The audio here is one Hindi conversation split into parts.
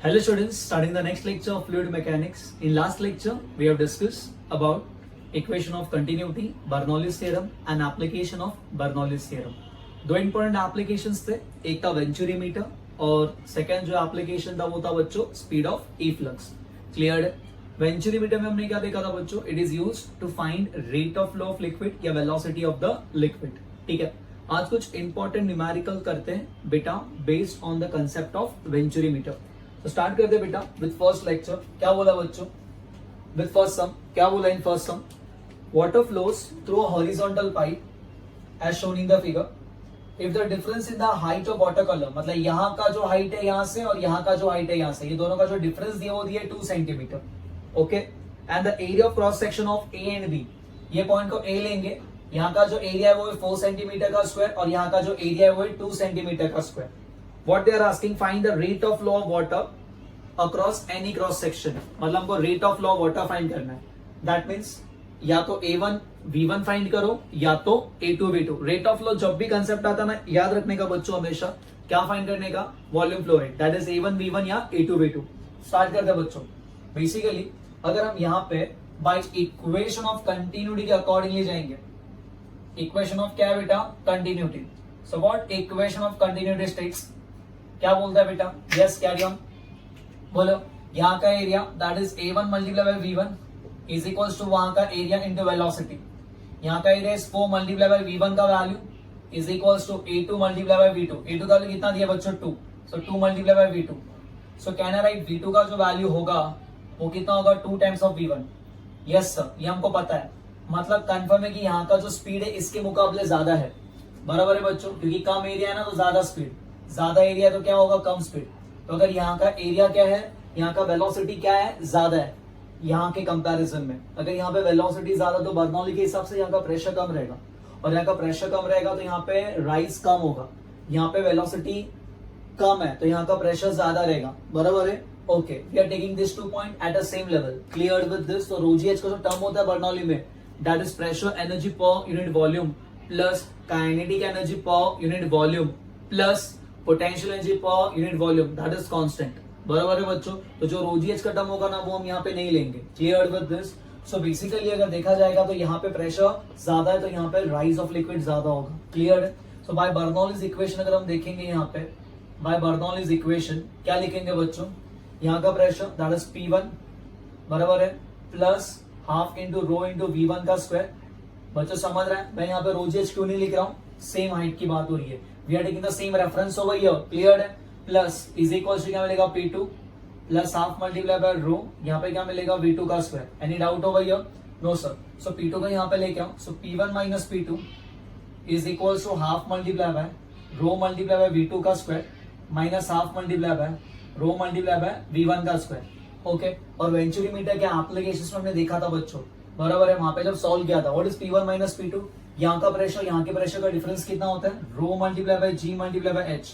Hello students, starting the next lecture of fluid mechanics. In last lecture, we have discussed about equation of continuity, Bernoulli's theorem and application of Bernoulli's theorem. दो important applications थे, एक था वेंचुरीमीटर और सेकंड जो application था वो था बच्चों speed of efflux. Cleared? Venturimeter में हमने क्या देखा था बच्चों? It is used to find rate of flow of liquid या velocity of the liquid. ठीक है? आज कुछ important numerical करते हैं बेटा based on the concept of venturimeter. तो स्टार्ट करते बेटा विद फर्स्ट लेक्चर. क्या बोला बच्चों? विद फर्स्ट सम क्या बोला in first sum? Water flows through a horizontal pipe as shown in the figure if the difference in the height of water column, मतलब यहाँ का जो हाइट है यहाँ से और यहाँ का जो हाइट है यहाँ से, ये दोनों का जो डिफरेंस दिया वो दिया 2 centimetre. Okay, and the area of cross section of A and B, ये पॉइंट को ए लेंगे, यहाँ का जो एरिया है वो है 4 सेंटीमीटर का स्क्वायर और यहाँ का जो एरिया है वो है 2 सेंटीमीटर का square. What they are asking, find the rate of flow of water across any cross section. मतलब हमको rate of flow of water find करना है. That means या तो A1 V1 फाइंड करो या तो A2 V2. Rate of flow जब भी कंसेप्ट आता ना याद रखने का बच्चों हमेशा क्या फाइंड करने का? Volume flow rate. That is A1 V1 या A2 V2. स्टार्ट करते हैं बच्चों. बेसिकली अगर हम यहाँ पे बाय इक्वेशन ऑफ कंटिन्यूटी के अकॉर्डिंगली जाएंगे, इक्वेशन ऑफ क्या बेटा? Continuity. So what equation of continuity states, क्या बोलता है बेटा? यस, कैरी ऑन, बोलो. यहाँ का area that is A1 multiply by V1 is equals to वहां का एरिया इनटू वेलोसिटी. यहाँ का area is 4 multiply by V1 का value is equals to A2 multiply by V2. A2 का वैल्यू कितना दिया बच्चों? 2. So 2 multiply by V2. So can I write V2 का जो वैल्यू होगा वो कितना होगा? 2 times of V1. Yes sir, ये हमको पता है. मतलब कंफर्म है कि यहाँ का जो स्पीड है इसके मुकाबले ज्यादा है. बराबर है बच्चों, क्योंकि कम एरिया है ना तो ज्यादा स्पीड, ज्यादा एरिया तो क्या होगा? कम स्पीड. तो अगर यहाँ का एरिया क्या है, यहाँ का वेलोसिटी क्या है? ज्यादा है यहाँ के कंपैरिजन में. अगर यहाँ पे वेलोसिटी ज्यादा तो बर्नौली के हिसाब से यहाँ का प्रेशर कम रहेगा और यहाँ का प्रेशर कम रहेगा तो यहाँ पे राइज कम होगा. यहाँ पे वेलोसिटी कम है तो यहाँ का प्रेशर ज्यादा रहेगा. बराबर है. Okay, we are taking this 2 point at the same level. Clear with this? तो ρgh का जो टर्म होता है बर्नौली में that is pressure energy per unit volume plus kinetic energy per unit volume plus potential energy per unit volume, that is constant. बराबर है बच्चों. तो जो ρgh का टर्म होगा ना वो हम यहाँ पे नहीं लेंगे. Clear with this? So basically अगर देखा जाएगा तो यहाँ पे प्रेशर ज्यादा है तो यहाँ पे राइज ऑफ लिक्विड ज्यादा होगा. क्लियर है? सो बाय बर्नौलीज इक्वेशन अगर हम देखेंगे यहाँ पे बाय बर्नौलीज इक्वेशन क्या लिखेंगे बच्चों? यहाँ का प्रेशर दैट इज P1 बराबर है plus half into rho into V1 का स्क्वायर. बच्चों समझ रहे हैं? मैं यहाँ पे ρgh क्यों नहीं लिख रहा हूँ? सेम हाइट की बात हो रही है. We are taking the same reference over here. Cleared है? प्लस इज इक्वल टू क्या मिलेगा? P2 plus half multiply by rho, यहाँ पे क्या मिलेगा? V2 का square. Any doubt over here? No sir. So P2 को यहाँ पे लेके आओ. So P1 minus P2 is equal to half multiply by rho multiply by V2 का square minus half multiply by rho multiply by V1 का स्क्वायर. ओके, और वेंचुरीमीटर के एप्लीकेशन में हमने देखा था बच्चों. बराबर है. वहां पे जब सॉल्व किया था what is P1 minus P2, यहाँ का प्रेशर यहाँ के प्रेशर का डिफरेंस कितना होता है? Rho multiply by ji multiply by H.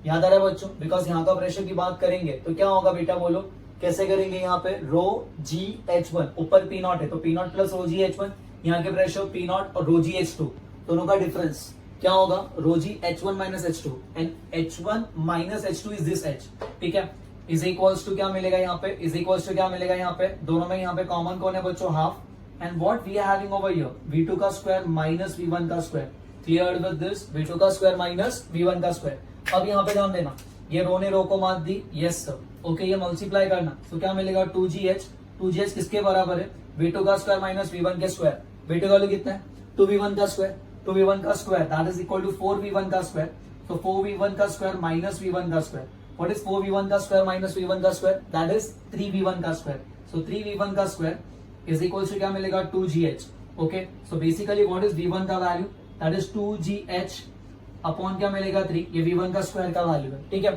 याद आ रहा है बच्चों? बिकॉज यहाँ का प्रेशर की बात करेंगे तो क्या होगा बेटा? बोलो कैसे करेंगे? यहाँ पे रो जी H1 ऊपर P0 है तो P0 प्लस रो जी H1, यहाँ के प्रेशर P0 और रो जी H2 दोनों का डिफरेंस क्या होगा? रो जी H1 minus H2 and H1 minus H2 is this H. ठीक है, इज इक्वल्स टू क्या मिलेगा यहाँ पे? इज इक्वल्स टू क्या मिलेगा यहाँ पे? दोनों में यहाँ पे कॉमन कौन है बच्चों? Half. And what we are having over here? V2 का स्क्वायर माइनस V1 का square. Cleared with this? V2 का स्क्वायर माइनस V1 का स्क्वायर. अब यहाँ पे ध्यान देना, ये रो ने रो को मात दी. Yes sir. ओके, ये मल्टीप्लाई करना तो क्या मिलेगा? 2GH. 2GH किसके बराबर है? V2 का स्क्वायर माइनस V1 के स्क्वायर. V2 का वैल्यू कितना है? 2V1 का स्क्वायर. 2V1 का square that is equal to 4V1 का स्क्वायर. तो 4V1 का स्क्वायर माइनस V1 का स्क्वायर. व्हाट इज 4V1 का स्क्वायर माइनस V1 का स्क्वायर? दैट इज 3V1 का स्क्वायर. सो 3V1 का स्क्वायर is equals to क्या मिलेगा? 2GH. Okay, so basically what is V1 का value? That is 2GH upon क्या मिलेगा? 3. ये V1 का स्क्वायर का वैल्यू है. ठीक है,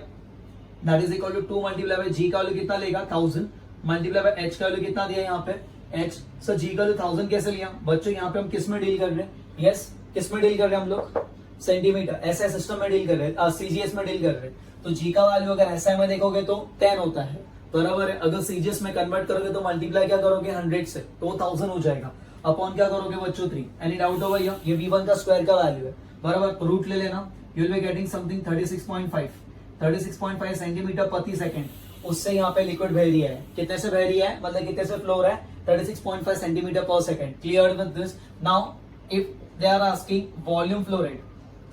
that is equal to 2 multiply by G का वैल्यू कितना लेगा? 1000 मल्टीप्लाई बाय H का वैल्यू कितना दिया यहाँ पे? H. सो G का वैल्यू 1000 कैसे लिया बच्चों? यहाँ पे हम किस में डील कर रहे हैं? यस, किस में डील कर रहे हैं हम लोग? सेंटीमीटर ऐसा सिस्टम में डील कर रहे हैं, CGS में डील कर रहे हैं. तो G का वैल्यू अगर ऐसा में देखोगे तो 10 होता है. बराबर है. अगर सीजीएस में कन्वर्ट करोगे तो मल्टीप्लाई क्या करोगे? 100 से तो 1000 हो जाएगा. अपॉन क्या करोगे बच्चों? 3. Any doubt over here? ये V1 का स्क्वायर का वैल्यू है. बराबर, रूट ले लेना. You will be getting something 36.5 centimetre प्रति सेकंड. उससे यहाँ पे लिक्विड बह रही है, कितने से बह रही है, मतलब कितने से फ्लो हो रहा है, 36.5 centimetre per second. Clear with this? Now if they are asking volume flow rate,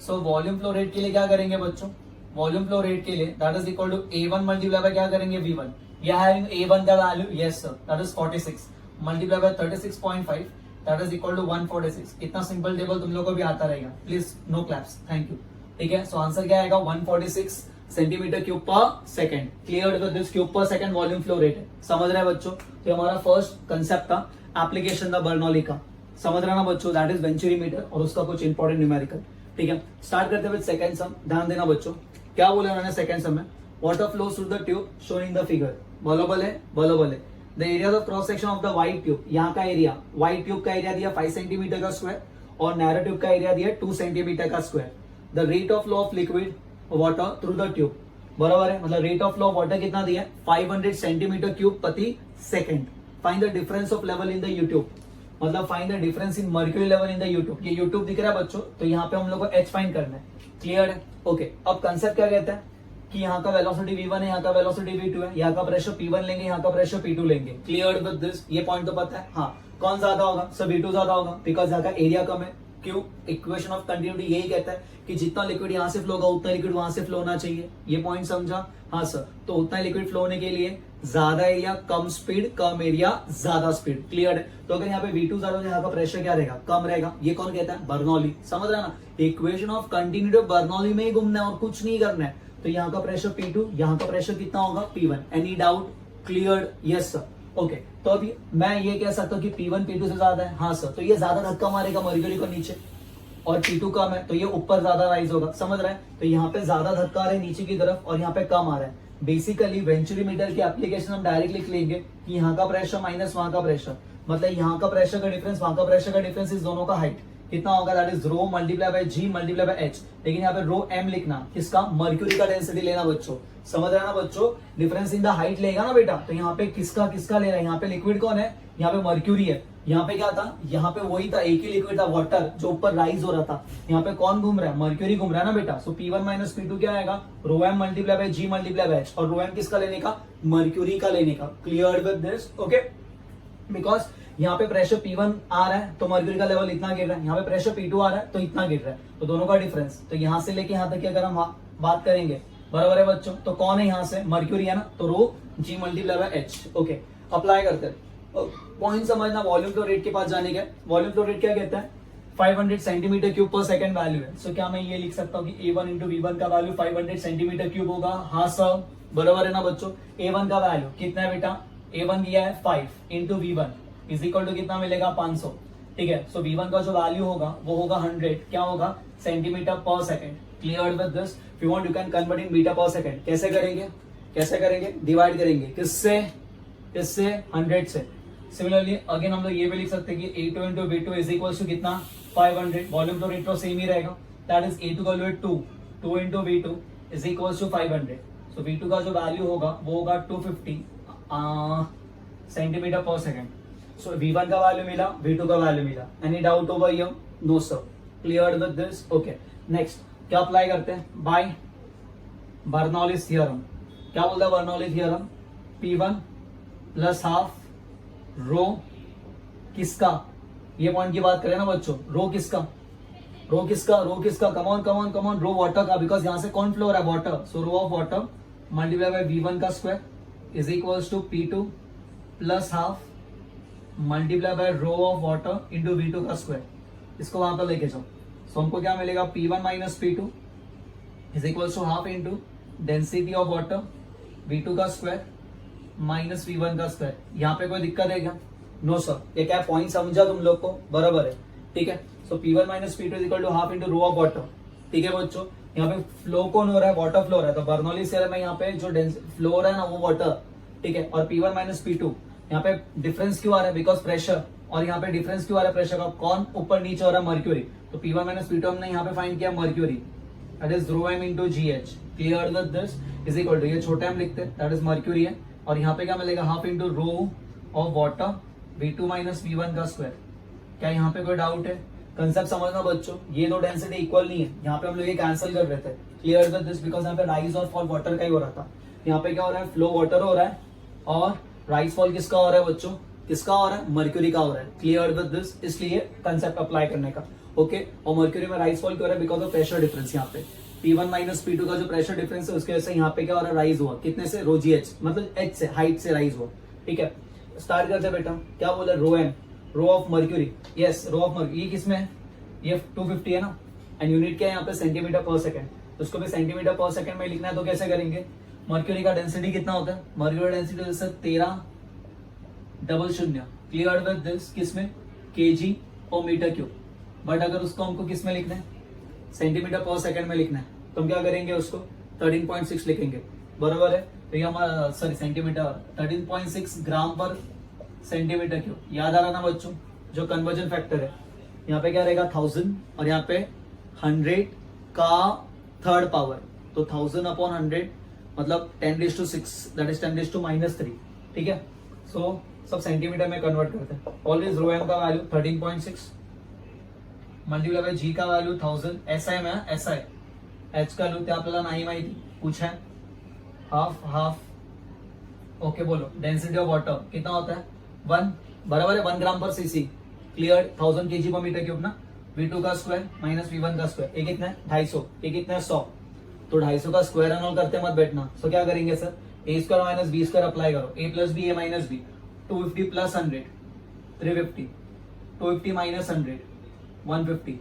so volume flow rate के लिए क्या करेंगे बच्चों, वॉल्यूम फ्लो रेट के लिए that is equal to A1 multiply by क्या करेंगे V1, या हैविंग A1 का value, yes sir, that is 46 multiply by 36.5 that is equal to 146। इतना सिंपल टेबल तुम लोग को भी आता रहेगा, please no claps, thank you. ठीक है, सो आंसर क्या आएगा, 146 centimetre cube per second. Clear with this? Cube per second volume flow rate है, समझ रहे हैं बच्चों? तो हमारा फर्स्ट कंसेप्ट था, एप्लीकेशन था बर्नौली का, समझ रहे ना बच्चों, दैट इज वेंचुरीमीटर और उसका कुछ इंपॉर्टेंट न्यूमेरिकल। ठीक है, स्टार्ट करते हुए सेकंड सम, ध्यान देना बच्चों, क्या बोला उन्होंने सेकंड सम में, water flows through the tube shown in the figure, बोलो बोले, बोलो बोले। The area of cross section of the white tube, यहाँ का एरिया, व्हाइट ट्यूब का एरिया दिया 5 सेंटीमीटर का स्क्वायर और नैरो ट्यूब का एरिया दिया 2 सेंटीमीटर का square. The rate of flow of liquid water through the tube, बराबर है, मतलब rate of flow of water कितना दिया है, 500 सेंटीमीटर क्यूब प्रति second. Find the difference of level in the U tube, मतलब find the difference in mercury level in the U tube. ये यूट्यूब दिख रहा है बच्चों, तो यहाँ पे हम लोग को एच फाइंड करना है। क्लियर है? ओके, अब कंसेप्ट क्या कहता है कि यहाँ का वेलोसिटी V1 है, यहाँ का वेलोसिटी V2 है, यहाँ का प्रेशर P1 लेंगे, यहाँ का प्रेशर P2 लेंगे। Clear with this? ये पॉइंट तो पता है। हाँ, कौन ज्यादा होगा सर, V2 ज्यादा होगा, बिकॉज यहाँ का एरिया कम है। क्यों? इक्वेशन ऑफ कंटिन्यूटी यही कहता है कि जितना लिक्विड यहाँ से फ्लो होगा उतना लिक्विड वहां से फ्लो होना चाहिए। ये पॉइंट समझा? हाँ सर, तो उतना लिक्विड फ्लो होने के लिए ज्यादा एरिया कम स्पीड, कम एरिया ज्यादा स्पीड। क्लियर है? तो अगर यहाँ पे V2 ज्यादा हो, यहाँ का प्रेशर क्या रहेगा, कम रहेगा। ये कौन कहता है, बर्नौली। समझ रहे ना, इक्वेशन ऑफ कंटिन्यूटी बर्नौली में ही घूमना है और कुछ नहीं करना है। तो यहाँ का प्रेशर P2, यहाँ का प्रेशर कितना होगा, P1। Any doubt? Clear? Yes sir. Okay, तो अभी मैं ये कह सकता हूँ कि P1 P2 से ज्यादा है। हाँ सर, तो ये ज्यादा धक्का मारेगा मर्क्यूरी को नीचे, और P2 कम है तो ये ऊपर ज्यादा राइज होगा। समझ रहे हैं? तो यहाँ पे ज्यादा धक्का आ रहा है नीचे की तरफ और यहाँ पे कम आ रहा है। बेसिकली वेंचुरीमीटर की एप्लीकेशन हम डायरेक्ट लिख लेंगे कि यहाँ का प्रेशर माइनस वहां का प्रेशर, मतलब यहाँ का प्रेशर का डिफरेंस, वहां का प्रेशर का डिफरेंस, इस दोनों का हाइट कितना होगा, that is rho multiply by ji multiply by H. लेकिन यहाँ पे रो एम लिखना, किसका, मर्क्यूरी का डेंसिटी लेना बच्चों। समझ रहे हैं ना बच्चों, डिफरेंस इन द हाइट लेगा ना बेटा, तो यहाँ पे किसका किसका ले रहा है, यहाँ पे लिक्विड कौन है, यहाँ पे मर्क्यूरी है। यहाँ पे क्या था, यहाँ पे वही था, एक ही लिक्विड था, वाटर, जो ऊपर राइज हो रहा था। यहाँ पे कौन घूम रहा है, मर्क्यूरी घूम रहा है ना बेटा। सो P1 माइनस P2 क्या आएगा, rho M multiply by ji multiply by H, और रो एम किसका लेने का, मर्क्यूरी का लेने का। Clear with this? Okay, because यहाँ पे प्रेशर P1 आ रहा है तो मर्क्यूरी का लेवल इतना गिर रहा है, यहाँ पे प्रेशर P2 आ रहा है तो इतना गिर रहा है, तो दोनों का डिफरेंस। तो यहाँ से लेके यहाँ तक की अगर हम बात करेंगे, बराबर है बच्चों, तो कौन है यहाँ से, मर्क्यूरी है ना, तो rho ji multiply by H. Okay, apply करते हैं। पॉइंट समझना, वॉल्यूम फ्लो रेट के पास जाने का। वॉल्यूम फ्लो रेट क्या कहता है, 500 centimetre cube per second value है। सो क्या मैं ये लिख सकता हूँ कि A1 इंटू V1 का वैल्यू 500 सेंटीमीटर क्यूब होगा। हाँ सर, बराबर है ना बच्चों। A1 का वैल्यू कितना है बेटा, A1 दिया है 5 into V1 is equal to कितना मिलेगा, 500। ठीक है, सो V1 का जो वैल्यू होगा वो होगा 100, क्या होगा, centimetre per second. Clear with this? If you want you can convert in metre per second. कैसे करेंगे, कैसे करेंगे, डिवाइड करेंगे, किससे, किससे, 100 से। सिमिलरली अगेन हम लोग ये भी लिख सकते हैं कि A2 into V2 is equal to कितना, 500। वॉल्यूम फ्लो रेट तो सेम ही रहेगा, दैट इज A2 का value 2 into V2 is equal to 500। So V2 का जो वैल्यू होगा वो होगा 250 सेंटीमीटर पर सेकंड। सो V1 का वैल्यू मिला, V2 का वैल्यू मिला। Any doubt over here? No sir. Clear with this? Okay, next क्या अप्लाई करते हैं, बाय बर्नौलीज थ्योरम। क्या बोलता है Bernoulli theorem, P1 plus half rho किसका, ये पॉइंट की बात करें ना बच्चों, रो किसका, रो किसका, रो किसका, come on come on come on, rho water का, बिकॉज यहां से कौन फ्लो हो रहा है, water. So rho of water multiply by V1 का square is equals to P2 plus half multiply by rho of water into V2 का स्क्वायर। इसको वहां पर लेके जाओ। सो हमको क्या मिलेगा, P1 minus P2 is equals to half into density of water V2 का स्क्वायर माइनस V1 का स्क्वायर। यहाँ पे कोई दिक्कत है क्या, नो सर। ये क्या पॉइंट समझा तुम लोग को, बराबर है। ठीक है, so P1 minus P2 is equal to half into rho of water. ठीक है बच्चों, यहाँ पे फ्लो कौन हो रहा है, वाटर फ्लो हो रहा है, तो बर्नौली थ्योरम में यहाँ पे जो फ्लो हो रहा है ना वो वाटर। ठीक है, और P1 माइनस P2 यहाँ पे डिफरेंस क्यों आ रहा है, बिकॉज प्रेशर, और यहाँ पे डिफरेंस क्यों आ रहा है प्रेशर का, कौन ऊपर नीचे हो रहा है, मर्क्यूरी। तो P1 माइनस P2 हमने यहाँ पे फाइंड किया mercury, that is rho M into GH। Clear with this? Is equal to, ये छोटा एम लिखते हैं, दैट इज मर्क्यूरी है, और यहाँ पे क्या मिलेगा, half into rho of water V2 minus V1 का स्क्वायर। क्या यहाँ पे कोई डाउट है, कंसेप्ट समझना बच्चों, ये दो डेंसिटी इक्वल नहीं है, यहाँ पे हम लोग ये कैंसिल कर रहे थे। Clear with this? बिकॉज यहाँ पे राइज और फॉल वाटर का ही हो रहा था, यहाँ पे क्या हो रहा है, फ्लो वाटर हो रहा है, और राइज फॉल किसका हो रहा है बच्चों, किसका हो रहा है, मर्क्यूरी का हो रहा है। क्लियर विद दिस, इसलिए कंसेप्ट अप्लाई करने का। ओके, और मर्क्यूरी में राइज फॉल क्यों हो रहा है, बिकॉज ऑफ प्रेशर डिफरेंस। यहाँ पे P1 माइनस P2 का जो प्रेशर डिफरेंस है उसके वजह से यहाँ पे क्या हो रहा है, राइज हुआ, कितने से, रो जी एच, मतलब एच से, हाइट से राइज हुआ। ठीक है, स्टार्ट करते हैं बेटा। क्या बोला, rho M, rho of mercury, yes rho of mercury, ये किसमें है, ये 250 है ना, एंड यूनिट क्या है यहाँ पे, सेंटीमीटर पर सेकंड। तो उसको भी सेंटीमीटर पर सेकंड में लिखना है, तो कैसे करेंगे, मर्क्यूरी का डेंसिटी कितना होता है, मर्क्यूरी डेंसिटी जैसे 1300। क्लियर विद दिस, किसमें, केजी और मीटर क्यूब। बट अगर उसको हमको किस में लिखना है, सेंटीमीटर पर सेकंड में लिखना है, तो हम क्या करेंगे, उसको 13.6 लिखेंगे, बराबर है। तो ये हमारा, सॉरी सेंटीमीटर, 13.6 ग्राम पर सेंटीमीटर क्यूब। याद आ रहा ना बच्चों, जो कन्वर्जन फैक्टर है, यहाँ पे क्या रहेगा 1000, और यहाँ पे 100 का थर्ड पावर, तो 1000 अपॉन 100 मतलब 10⁶, दैट इज 10⁻³ ठीक है। सो सब सेंटीमीटर में कन्वर्ट करते हैं। ऑलवेज रो एम का वैल्यू 13.6 मल्टीप्लाई बाय जी का वैल्यू 1000, SI में SI, एच का वैल्यू आपल्याला नाही माहिती, पूछा है, हाफ। ओके बोलो, डेंसिटी ऑफ वाटर कितना होता है, 1, बराबर है 1 ग्राम पर सीसी। क्लियर, 1000 kg पर मीटर क्यूब ना। V2 का स्क्वायर माइनस V1 का स्क्वायर, ये कितना है 250, ये कितना है 100, तो 250 का स्क्वायर एंड ऑल करते मत बैठना। सो क्या करेंगे sir, a square minus b square apply करो, a plus B, a minus B, 250 plus 100 350, 250 minus 100 150।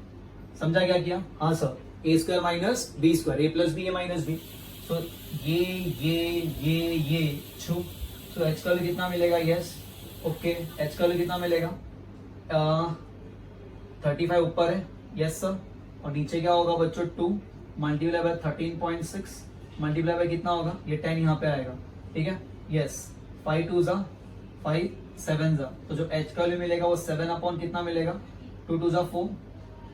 समझा क्या किया, हाँ sir, a square minus B square, a plus B, a minus B. So ये छू, सो h का वैल्यू कितना मिलेगा, यस ओके, h का वैल्यू कितना मिलेगा, 35 ऊपर है, यस सर, और नीचे क्या होगा बच्चों, 2 मल्टीप्लाई बाय 13.6 मल्टीप्लाई बाय कितना होगा, ये 10 यहाँ पे आएगा, ठीक है, यस 5 2 जा 5 7 जा, तो जो h का वैल्यू मिलेगा वो 7 अपॉन कितना मिलेगा, 2 2 जा 4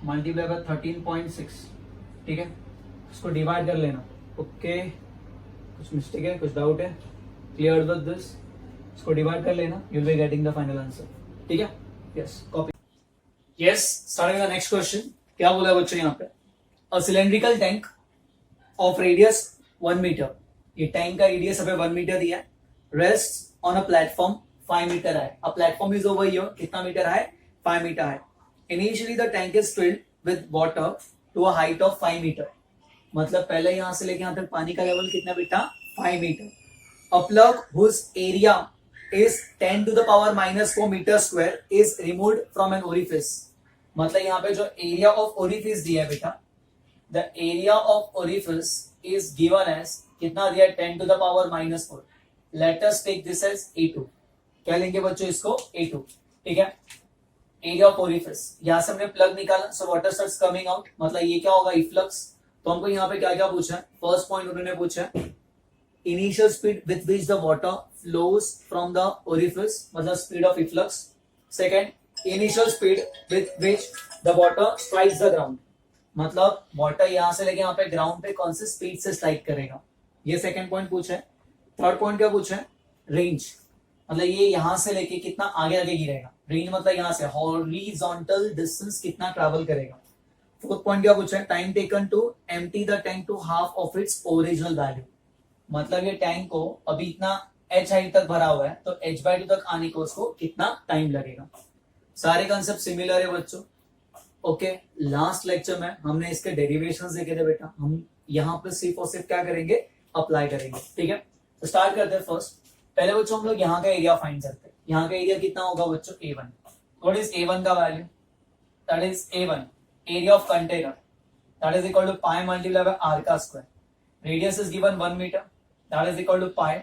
मल्टीप्लाई बाय 13.6, ठीक है, इसको डिवाइड कर लेना। ओके, कुछ मिस्टेक है, कुछ डाउट है, क्लियर विद दिस, इसको डिवाइड कर लेना, you will be getting the final answer, ठीक है, yes copy. Yes, starting the next question. क्या बोला है बच्चों यहाँ पे, a cylindrical tank of radius 1 metre, ये टैंक का रेडियस हमें 1 मीटर दिया है, rest on a platform 5 metre है, a platform is over here, कितना मीटर है, 5 मीटर है। Initially the tank is filled with water to a height of 5 metre, मतलब पहले यहां से लेके यहां तक पानी का लेवल कितना बेटा, 5 metre. A plug whose area is 10 to the power minus 4 meter square is removed from an orifice, मतलब यहाँ पे जो एरिया ऑफ ओरिफिस दिया है बेटा, the area of orifice is given as कितना दिया है, 10 to the power minus 4, let us take this as A2, क्या लेंगे बच्चों इसको, A2, ठीक है। एरिया ऑफ ओरिफिस, यहाँ से हमने प्लग निकाला, so water starts coming out, मतलब ये क्या होगा, इफ्लक्स। तो हमको यहाँ पे क्या क्या पूछा है, फर्स्ट पॉइंट उन्होंने पूछा है initial speed with which the water flows from the orifice, मतलब speed of efflux. Second, initial speed with which the water strikes the ground, मतलब water यहाँ से लेके यहाँ पे ग्राउंड पे कौन से स्पीड से स्ट्राइक करेगा, ये सेकंड पॉइंट पूछा है। थर्ड पॉइंट क्या पूछा है, रेंज, मतलब ये यहाँ से लेके कितना आगे आगे गिरेगा, रेंज मतलब यहाँ से हॉरिजॉन्टल डिस्टेंस कितना ट्रैवल करेगा। फोर्थ पॉइंट क्या पूछा है, time taken to empty the tank to half of its original value, मतलब ये टैंक को अभी इतना h हाइट तक भरा हुआ है, तो h/2 तक आने को उसको कितना टाइम लगेगा। सारे कंसेप्ट सिमिलर है बच्चों। ओके, लास्ट लेक्चर में हमने इसके डेरिवेशंस देखे थे बेटा, हम यहाँ पे सिर्फ और सिर्फ क्या करेंगे, अप्लाई करेंगे, ठीक है। तो स्टार्ट करते हैं फर्स्ट। पहले बच्चों हम लोग यहाँ का एरिया फाइंड करते हैं। यहाँ का एरिया कितना होगा बच्चों, A1। व्हाट इज A1 का value, that is A1 area of container, that is equal to pi multiply by r का square, radius is given 1 metre, that is equal to pi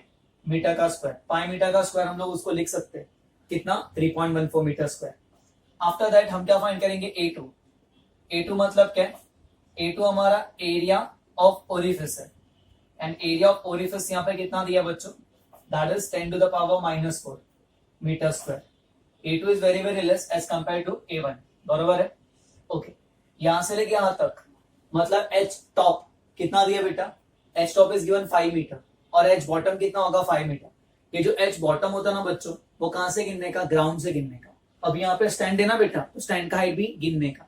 metre का स्क्वायर। पाई मीटर का स्क्वायर हम लोग उसको लिख सकते हैं कितना, 3.14 मीटर स्क्वायर। आफ्टर दैट हम क्या फाइंड करेंगे, A2। A2 मतलब क्या है, A2 हमारा एरिया ऑफ ओरिफिस है, एंड एरिया ऑफ ओरिफिस यहाँ पे कितना दिया बच्चों, that is 10 to the power minus 4 metre square. A2 is very very less as compare to A1, बरोबर है। ओके, यहां से लेके यहां तक मतलब H टॉप कितना दिया बेटा, H top is given 5 metre, और H बॉटम कितना होगा, 5 मीटर। ये जो H बॉटम होता है ना बच्चों, वो कहां से गिनने का, ग्राउंड से गिनने का। अब यहाँ पे स्टैंड है ना बेटा, तो स्टैंड का हाइट भी गिनने का।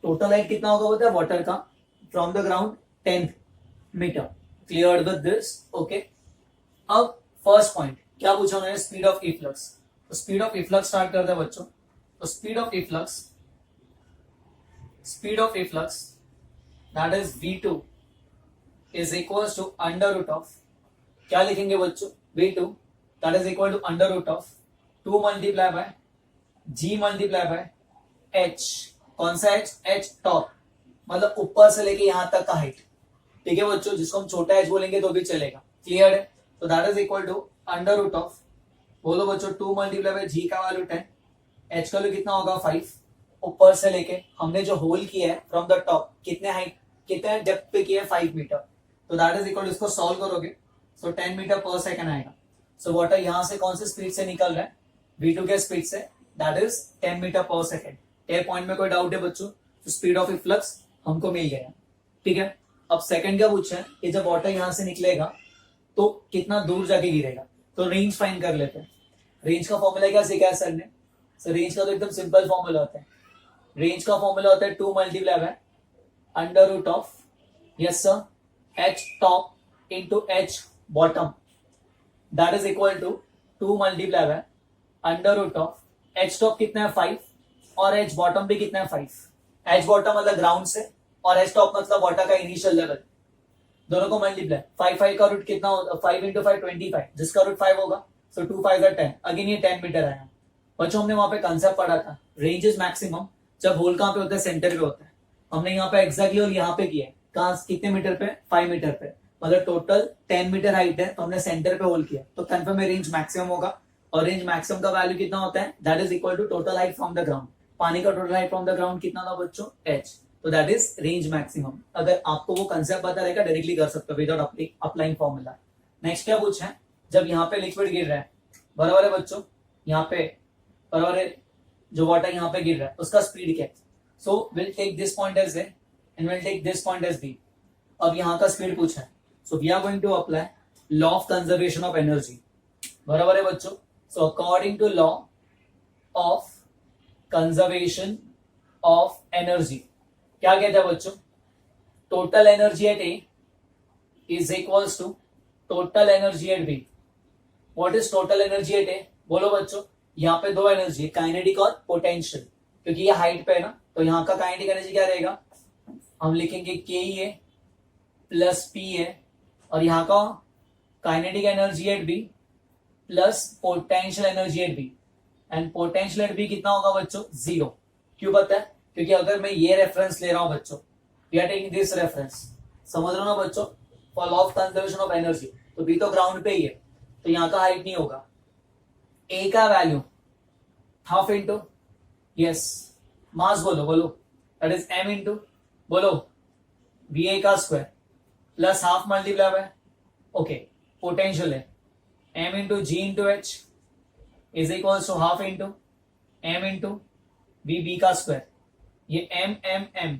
टोटल हाइट कितना होगा बोलता है वाटर का, from the ground 10 metre. Clear with this, okay. अब फर्स्ट पॉइंट क्या पूछा उन्होंने, स्पीड ऑफ इफ्लक्स। तो स्पीड ऑफ इफ्लक्स स्टार्ट करते हैं बच्चों। तो speed of efflux that is v2 is equal to under root of, क्या लिखेंगे बच्चों, v2 that is equal to under root of 2 multiply by g multiply by h। कौन सा h? h टॉप, मतलब ऊपर से लेके यहां तक का हाइट। ठीक है बच्चों, जिसको हम छोटा h बोलेंगे तो भी चलेगा, क्लियर है। तो that is equal to under root of, बोलो बच्चों 2 मल्टीप्लाई बाय g का वैल्यू 10, h का वैल्यू कितना होगा 5, ऊपर से लेके हमने जो होल किया है फ्रॉम द टॉप, कितने हाइट कितने डेप्थ पे किया है 5 मीटर। तो दैट इज इक्वल, इसको सॉल्व करोगे सो 10 मीटर पर सेकंड आएगा। सो वाटर यहां से कौन सी स्पीड से निकल रहा है, v2 के स्पीड से, that is 10 metre per second. ये पॉइंट में कोई डाउट है बच्चों? तो स्पीड ऑफ इफ्लक्स हमको मिल गया, ठीक है। अब सेकंड क्या पूछा है कि जब वाटर यहां से निकलेगा तो कितना दूर जाके गिरेगा। तो रेंज फाइंड कर लेते हैं। रेंज का फॉर्मूला क्या सीखा है सर ने? सर रेंज का तो एकदम सिंपल फॉर्मूला होता है। रेंज का फॉर्मूला होता है 2 multiply by under root of, yes sir, h top into h bottom, that is equal to 2 multiply by under root of h top कितना है 5 और h बॉटम भी कितना है 5। h बॉटम मतलब ग्राउंड से और h टॉप मतलब वाटर का इनिशियल लेवल, दोनों को मल्टीप्लाई, 5 का रूट कितना होगा, 5 इंटू 5 25, जिसका रूट 5 होगा, सो 2 5 10, अगेन ये 10 मीटर आया। बच्चों हमने वहां पे कंसेप्ट पढ़ा था, रेंज इज मैक्सिमम जब होल कहां पे होता है, सेंटर पे होता है। हमने यहाँ पे एग्जैक्टली और यहाँ पे किया है, कहां कितने मीटर पे, 5 मीटर पे, मतलब टोटल 10 मीटर हाइट है, तो हमने सेंटर पे होल किया, तो कंफर्म है रेंज मैक्सिमम होगा। और रेंज मैक्सिमम का वैल्यू कितना होता है, that is equal to total height from the ground. पानी का total height from the ground कितना था बच्चों, h, तो दैट इज रेंज मैक्सिमम। अगर आपको वो कंसेप्ट पता रहेगा डायरेक्टली कर सकते हो विदाउट अप्लाइंग फॉर्मूला। नेक्स्ट क्या पूछा है, जब यहाँ पे लिक्विड गिर रहा है, बराबर है बच्चों, यहाँ पे बराबर है, जो वाटर यहाँ पे गिर रहा है उसका स्पीड क्या है। So will take this point as A and will take this point as B. अब यहाँ का स्पीड पूछा है, so we are going to apply law of conservation of energy, बराबर है बच्चों। So according to law of conservation of energy क्या कहता है बच्चों, total energy at A is equals to total energy at B. What is total energy at A, बोलो बच्चों। यहाँ पे दो एनर्जी है, काइनेटिक और पोटेंशियल, क्योंकि ये हाइट पे है ना, तो यहाँ का काइनेटिक एनर्जी क्या रहेगा, हम लिखेंगे के ई ए प्लस पी है, और यहाँ का kinetic energy at B plus potential energy at B, and potential at B कितना होगा बच्चों, 0। क्यों पता है, क्योंकि अगर मैं ये रेफरेंस ले रहा हूं बच्चों, we are taking this reference, समझ रहे हो ना बच्चों, for law of conservation of energy, तो बी तो ग्राउंड पे ही है, तो यहाँ का हाइट नहीं होगा। ए का value half into, yes, mass बोलो बोलो, दैट इज एम इंटू, बोलो वी ए का square plus half multiply by, okay, potential है M into G into H is equal to half into M into V B का स्क्वायर, ये एम एम एम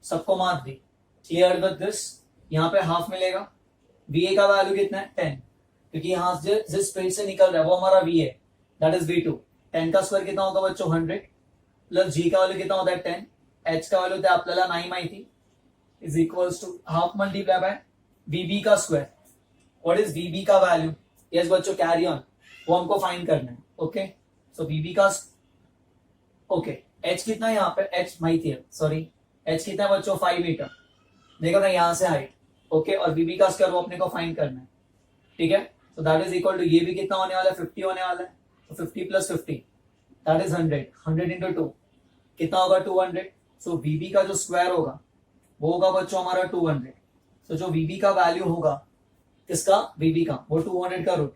सबको मार दी, क्लियर विद दिस। यहाँ पे हाफ मिलेगा, वी ए का वैल्यू कितना है 10, क्योंकि यहाँ से जिस स्पीड से निकल रहा है वो हमारा वी है, दैट इज v2। 10 का स्क्वायर कितना होगा बच्चों 100, प्लस g का वैल्यू कितना होता है 10, h का वैल्यू होता है आपल्याला 9 माहिती, is equals to half multiply by vb का स्क्वायर। व्हाट इज vb का वैल्यू, यस बच्चों कैरी ऑन, वो हमको फाइंड करना है, ओके। सो vb का, ओके, h कितना है यहाँ पे, h माहिती है, सॉरी h कितना है बच्चों 5 मीटर, देखो ना यहाँ से हाइट, ओके, और vb का स्क्वायर वो अपने को फाइंड करना है, ठीक है। So that is equal to, ये भी कितना होने वाला है 50 होने वाला है, तो 50 प्लस 50 दैट इज 100, 100 इंटू 2 कितना होगा 200। सो vb का जो स्क्वायर होगा वो होगा बच्चों हमारा 200। सो जो vb का वैल्यू होगा किसका, vb का, वो 200 का root,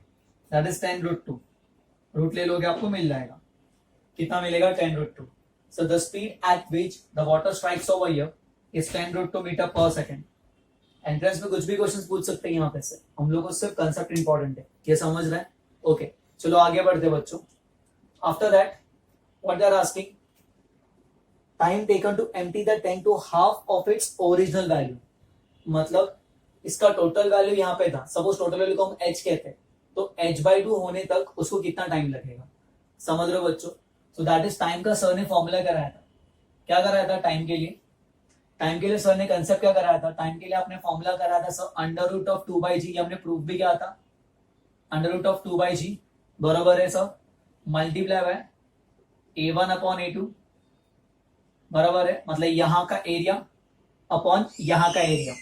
that is 10 root 2, root ले लोगे आपको मिल जाएगा, कितना मिलेगा 10 root 2। So the speed at which the water strikes over here is 10 root 2 metre per second. Entrance में कुछ भी क्वेश्चन पूछ सकते हैं यहाँ पे से, हम लोग को सिर्फ कंसेप्ट इंपॉर्टेंट है, ये समझ रहे हैं, ओके। चलो आगे बढ़ते बच्चों। After that what they are asking, time taken to empty the tank to half of its original value, मतलब इसका टोटल वैल्यू यहाँ पे था, सपोज टोटल वैल्यू को हम h कहते हैं, तो h/2 होने तक उसको कितना टाइम लगेगा, समझ रहे हो बच्चों। सो दैट इज टाइम का सर ने फॉर्मूला कराया था, क्या कराया था टाइम के लिए, टाइम के लिए सर ने कंसेप्ट क्या कराया था, टाइम के लिए आपने फॉर्मूला कराया था sir under root of 2/g, हमने प्रूफ भी किया था, अंडर रूट ऑफ 2/g बराबर है सब multiply by a1 upon a2 बराबर है, मतलब यहां का एरिया अपॉन यहां का एरिया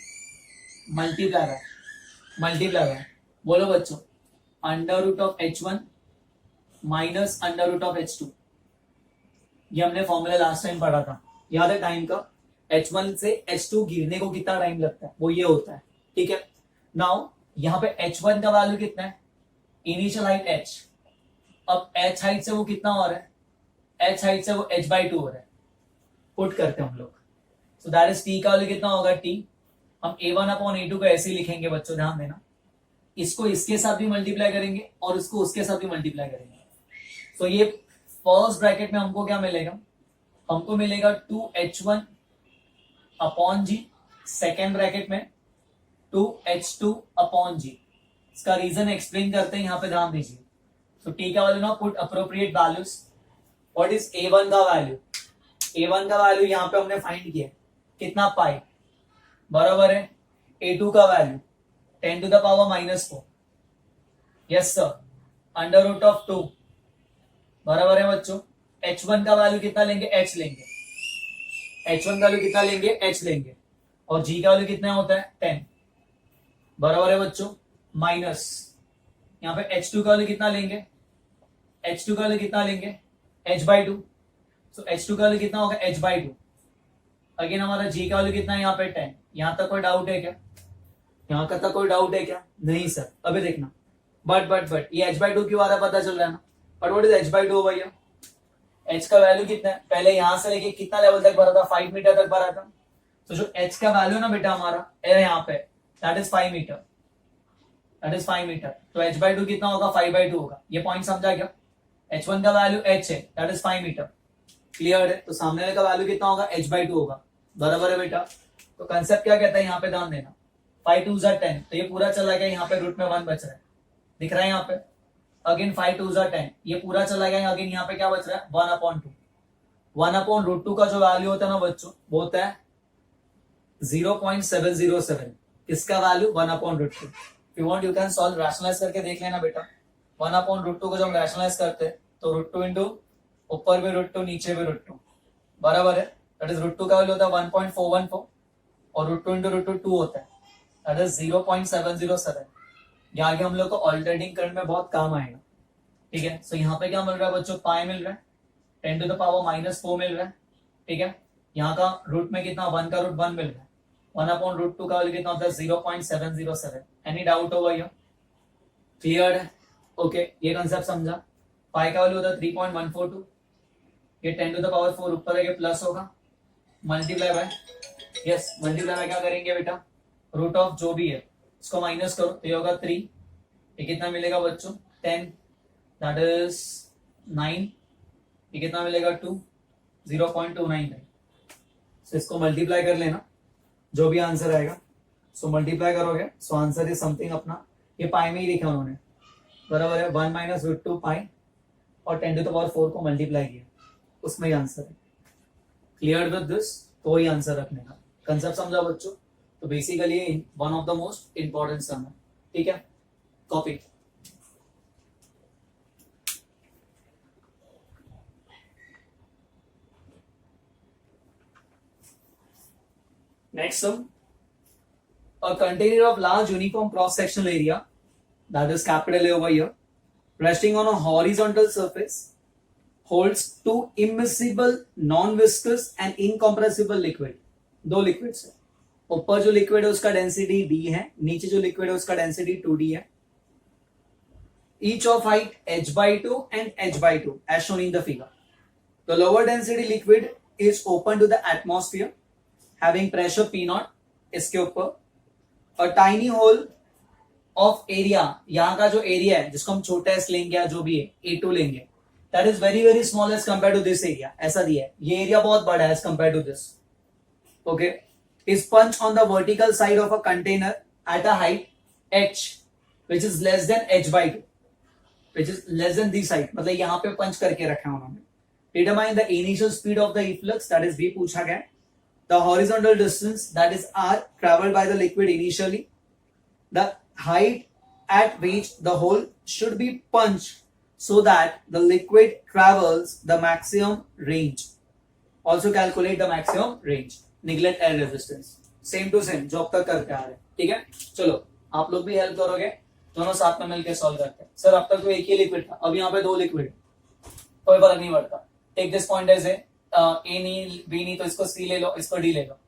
मल्टीप्लाई बाय बोलो बच्चों under root of h1 minus under root of h2। ये हमने फॉर्मूला लास्ट टाइम पढ़ा था, याद है टाइम का। h1 से h2 गिरने को कितना टाइम लगता है, वो ये होता है, ठीक है। नाउ यहाँ पे h1 का वैल्यू कितना है, इनिशियल हाइट h, अब h हाइट से वो कितना हो रहा है, h हाइट से वो h/2 हो रहा है, पुट करते हैं हम लोग। सो दैट इज t का वैल्यू कितना होगा t, हम a1 अपॉन a2 को ऐसे ही लिखेंगे बच्चों, ध्यान देना, इसको इसके साथ भी मल्टीप्लाई करेंगे और इसको उसके साथ भी मल्टीप्लाई करेंगे। सो ये फर्स्ट ब्रैकेट में हमको क्या मिलेगा, हमको मिलेगा 2h1 अपॉन जी, सेकेंड ब्रैकेट में 2h2 अपॉन जी। इसका रीजन एक्सप्लेन करते हैं, यहाँ पे ध्यान दीजिए। सो टी का वैल्यू ना put appropriate values. What is a1 का वैल्यू, a1 का वैल्यू यहाँ पे हमने फाइंड किया कितना पाई बराबर है a2 का value 10 to the power -4, yes sir, under root of 2 बराबर है बच्चों h1 का वैल्यू कितना लेंगे, h लेंगे, h1 का वैल्यू कितना लेंगे, h लेंगे, और g का वैल्यू कितना होता है 10 बराबर है बच्चों माइनस, यहाँ पे h2 का वैल्यू कितना लेंगे, h2 का वैल्यू कितना लेंगे h/2। सो h2 का वैल्यू कितना होगा h/2। अगेन हमारा g का वैल्यू कितना है यहाँ पे 10। यहाँ तक कोई डाउट है क्या, यहाँ तक कोई डाउट है क्या, नहीं सर। अभी देखना बट ये h/2 क्यों आ रहा है पता चल रहा है ना। बट व्हाट इज h/2 भैया, h का वैल्यू कितना है, पहले यहां से लेके कितना लेवल तक भरा था, 5 मीटर तक भरा था। तो जो h का वैल्यू ना बेटा हमारा यहाँ पे दैट इज 5 मीटर, तो h/2 कितना होगा 5/2 होगा। ये पॉइंट समझा क्या, h1 का वैल्यू h है दैट इज 5 मीटर, क्लियर है। तो सामने वाले का वैल्यू कितना होगा h/2 होगा, बराबर है बेटा। तो कंसेप्ट क्या कहता है यहाँ पे ध्यान देना, 5 2 10, तो ये पूरा चला गया, यहाँ पे रूट में 1 बच रहा है, दिख रहा है यहाँ पे। अगेन 5 2 10, ये पूरा चला गया, अगेन यहाँ पे क्या बच रहा है 1/2। 1/√2 का जो वैल्यू होता है ना बच्चों वो होता है 0.707। इसका value 1/√2। You want you can solve, rationalise करके देख लेना बेटा। 1/√2 को जब हम रैशनलाइज करते हैं तो √2 इंटू ऊपर भी √2 नीचे भी √2 बराबर है, दैट इज √2 का वैल्यू होता है 1.414 और √2 इंटू √2 होता है, दैट इज 0.707। यहाँ आगे हम लोग को ऑल्टरनेटिंग करंट में बहुत काम आएगा, ठीक है। सो यहाँ पे क्या मिल रहा है बच्चों, पाई मिल रहा है, 10 to the power -4 मिल रहा है, ठीक है। यहाँ का रूट में कितना 1 का रूट 1 मिल रहा है, 1/√2 का वैल्यू कितना होता है 0.707। एनी डाउट होगा ये, क्लियर है, ओके। ये कंसेप्ट समझा। पाई का वैल्यू होता है 3.142, ये 10 to the power 4 ऊपर है प्लस होगा, multiply by, yes multiply by क्या करेंगे बेटा, रूट ऑफ जो भी है इसको माइनस करो तो ये होगा 3, ये कितना मिलेगा बच्चों 10 दैट इज 9, ये कितना मिलेगा 2, 0.299। सो इसको मल्टीप्लाई कर लेना जो भी आंसर आएगा, सो मल्टीप्लाई करोगे सो आंसर इज समथिंग अपना, ये पाई में ही लिखा उन्होंने, बराबर है 1 - √2 पाई और 10 to the power 4 को मल्टीप्लाई किया, उसमें ही आंसर है। क्लियर विद दिस, तो वही आंसर रखने का कंसेप्ट समझा बच्चों। तो basically one of the most important sum है, ठीक है। Copy next sum, a container of large uniform cross sectional area, that is capital A over here, resting on a horizontal surface, holds two immiscible non-viscous and incompressible liquid। दो लिक्विड्स है, ऊपर जो लिक्विड है उसका डेंसिटी d है, नीचे जो लिक्विड है उसका डेंसिटी 2d है। each of height h/2 and h/2 as shown in the figure। The lower density liquid is open to the atmosphere having pressure P0, इसके ऊपर a tiny hole of area, यहाँ का जो एरिया है जिसको हम छोटा s लेंगे या जो भी है A2 लेंगे, that is very very small as compared to this area, ऐसा दिया है, ये एरिया बहुत बड़ा है as compared to this, okay, is punched on the vertical side of a container at a height h which is less than h/2, which is less than this height, मतलब यहाँ पे पंच करके रखा है उन्होंने। Determine the initial speed of the efflux, that is v पूछा गया, the horizontal distance that is r traveled by the liquid initially, the height at which the hole should be punched so that the liquid travels the maximum range. Also calculate the maximum range. Neglect air resistance. Same to same जो अब तक करके आ रहे हैं, ठीक है. चलो आप लोग भी हेल्प करोगे, दोनों साथ में मिलकर सॉल्व करते हैं. सर अब तक तो एक ही लिक्विड था, अब यहाँ पे दो लिक्विड, कोई फर्क नहीं पड़ता. Take this point as A नहीं बी नहीं तो इसको सी ले लो, इसको डी ले लो.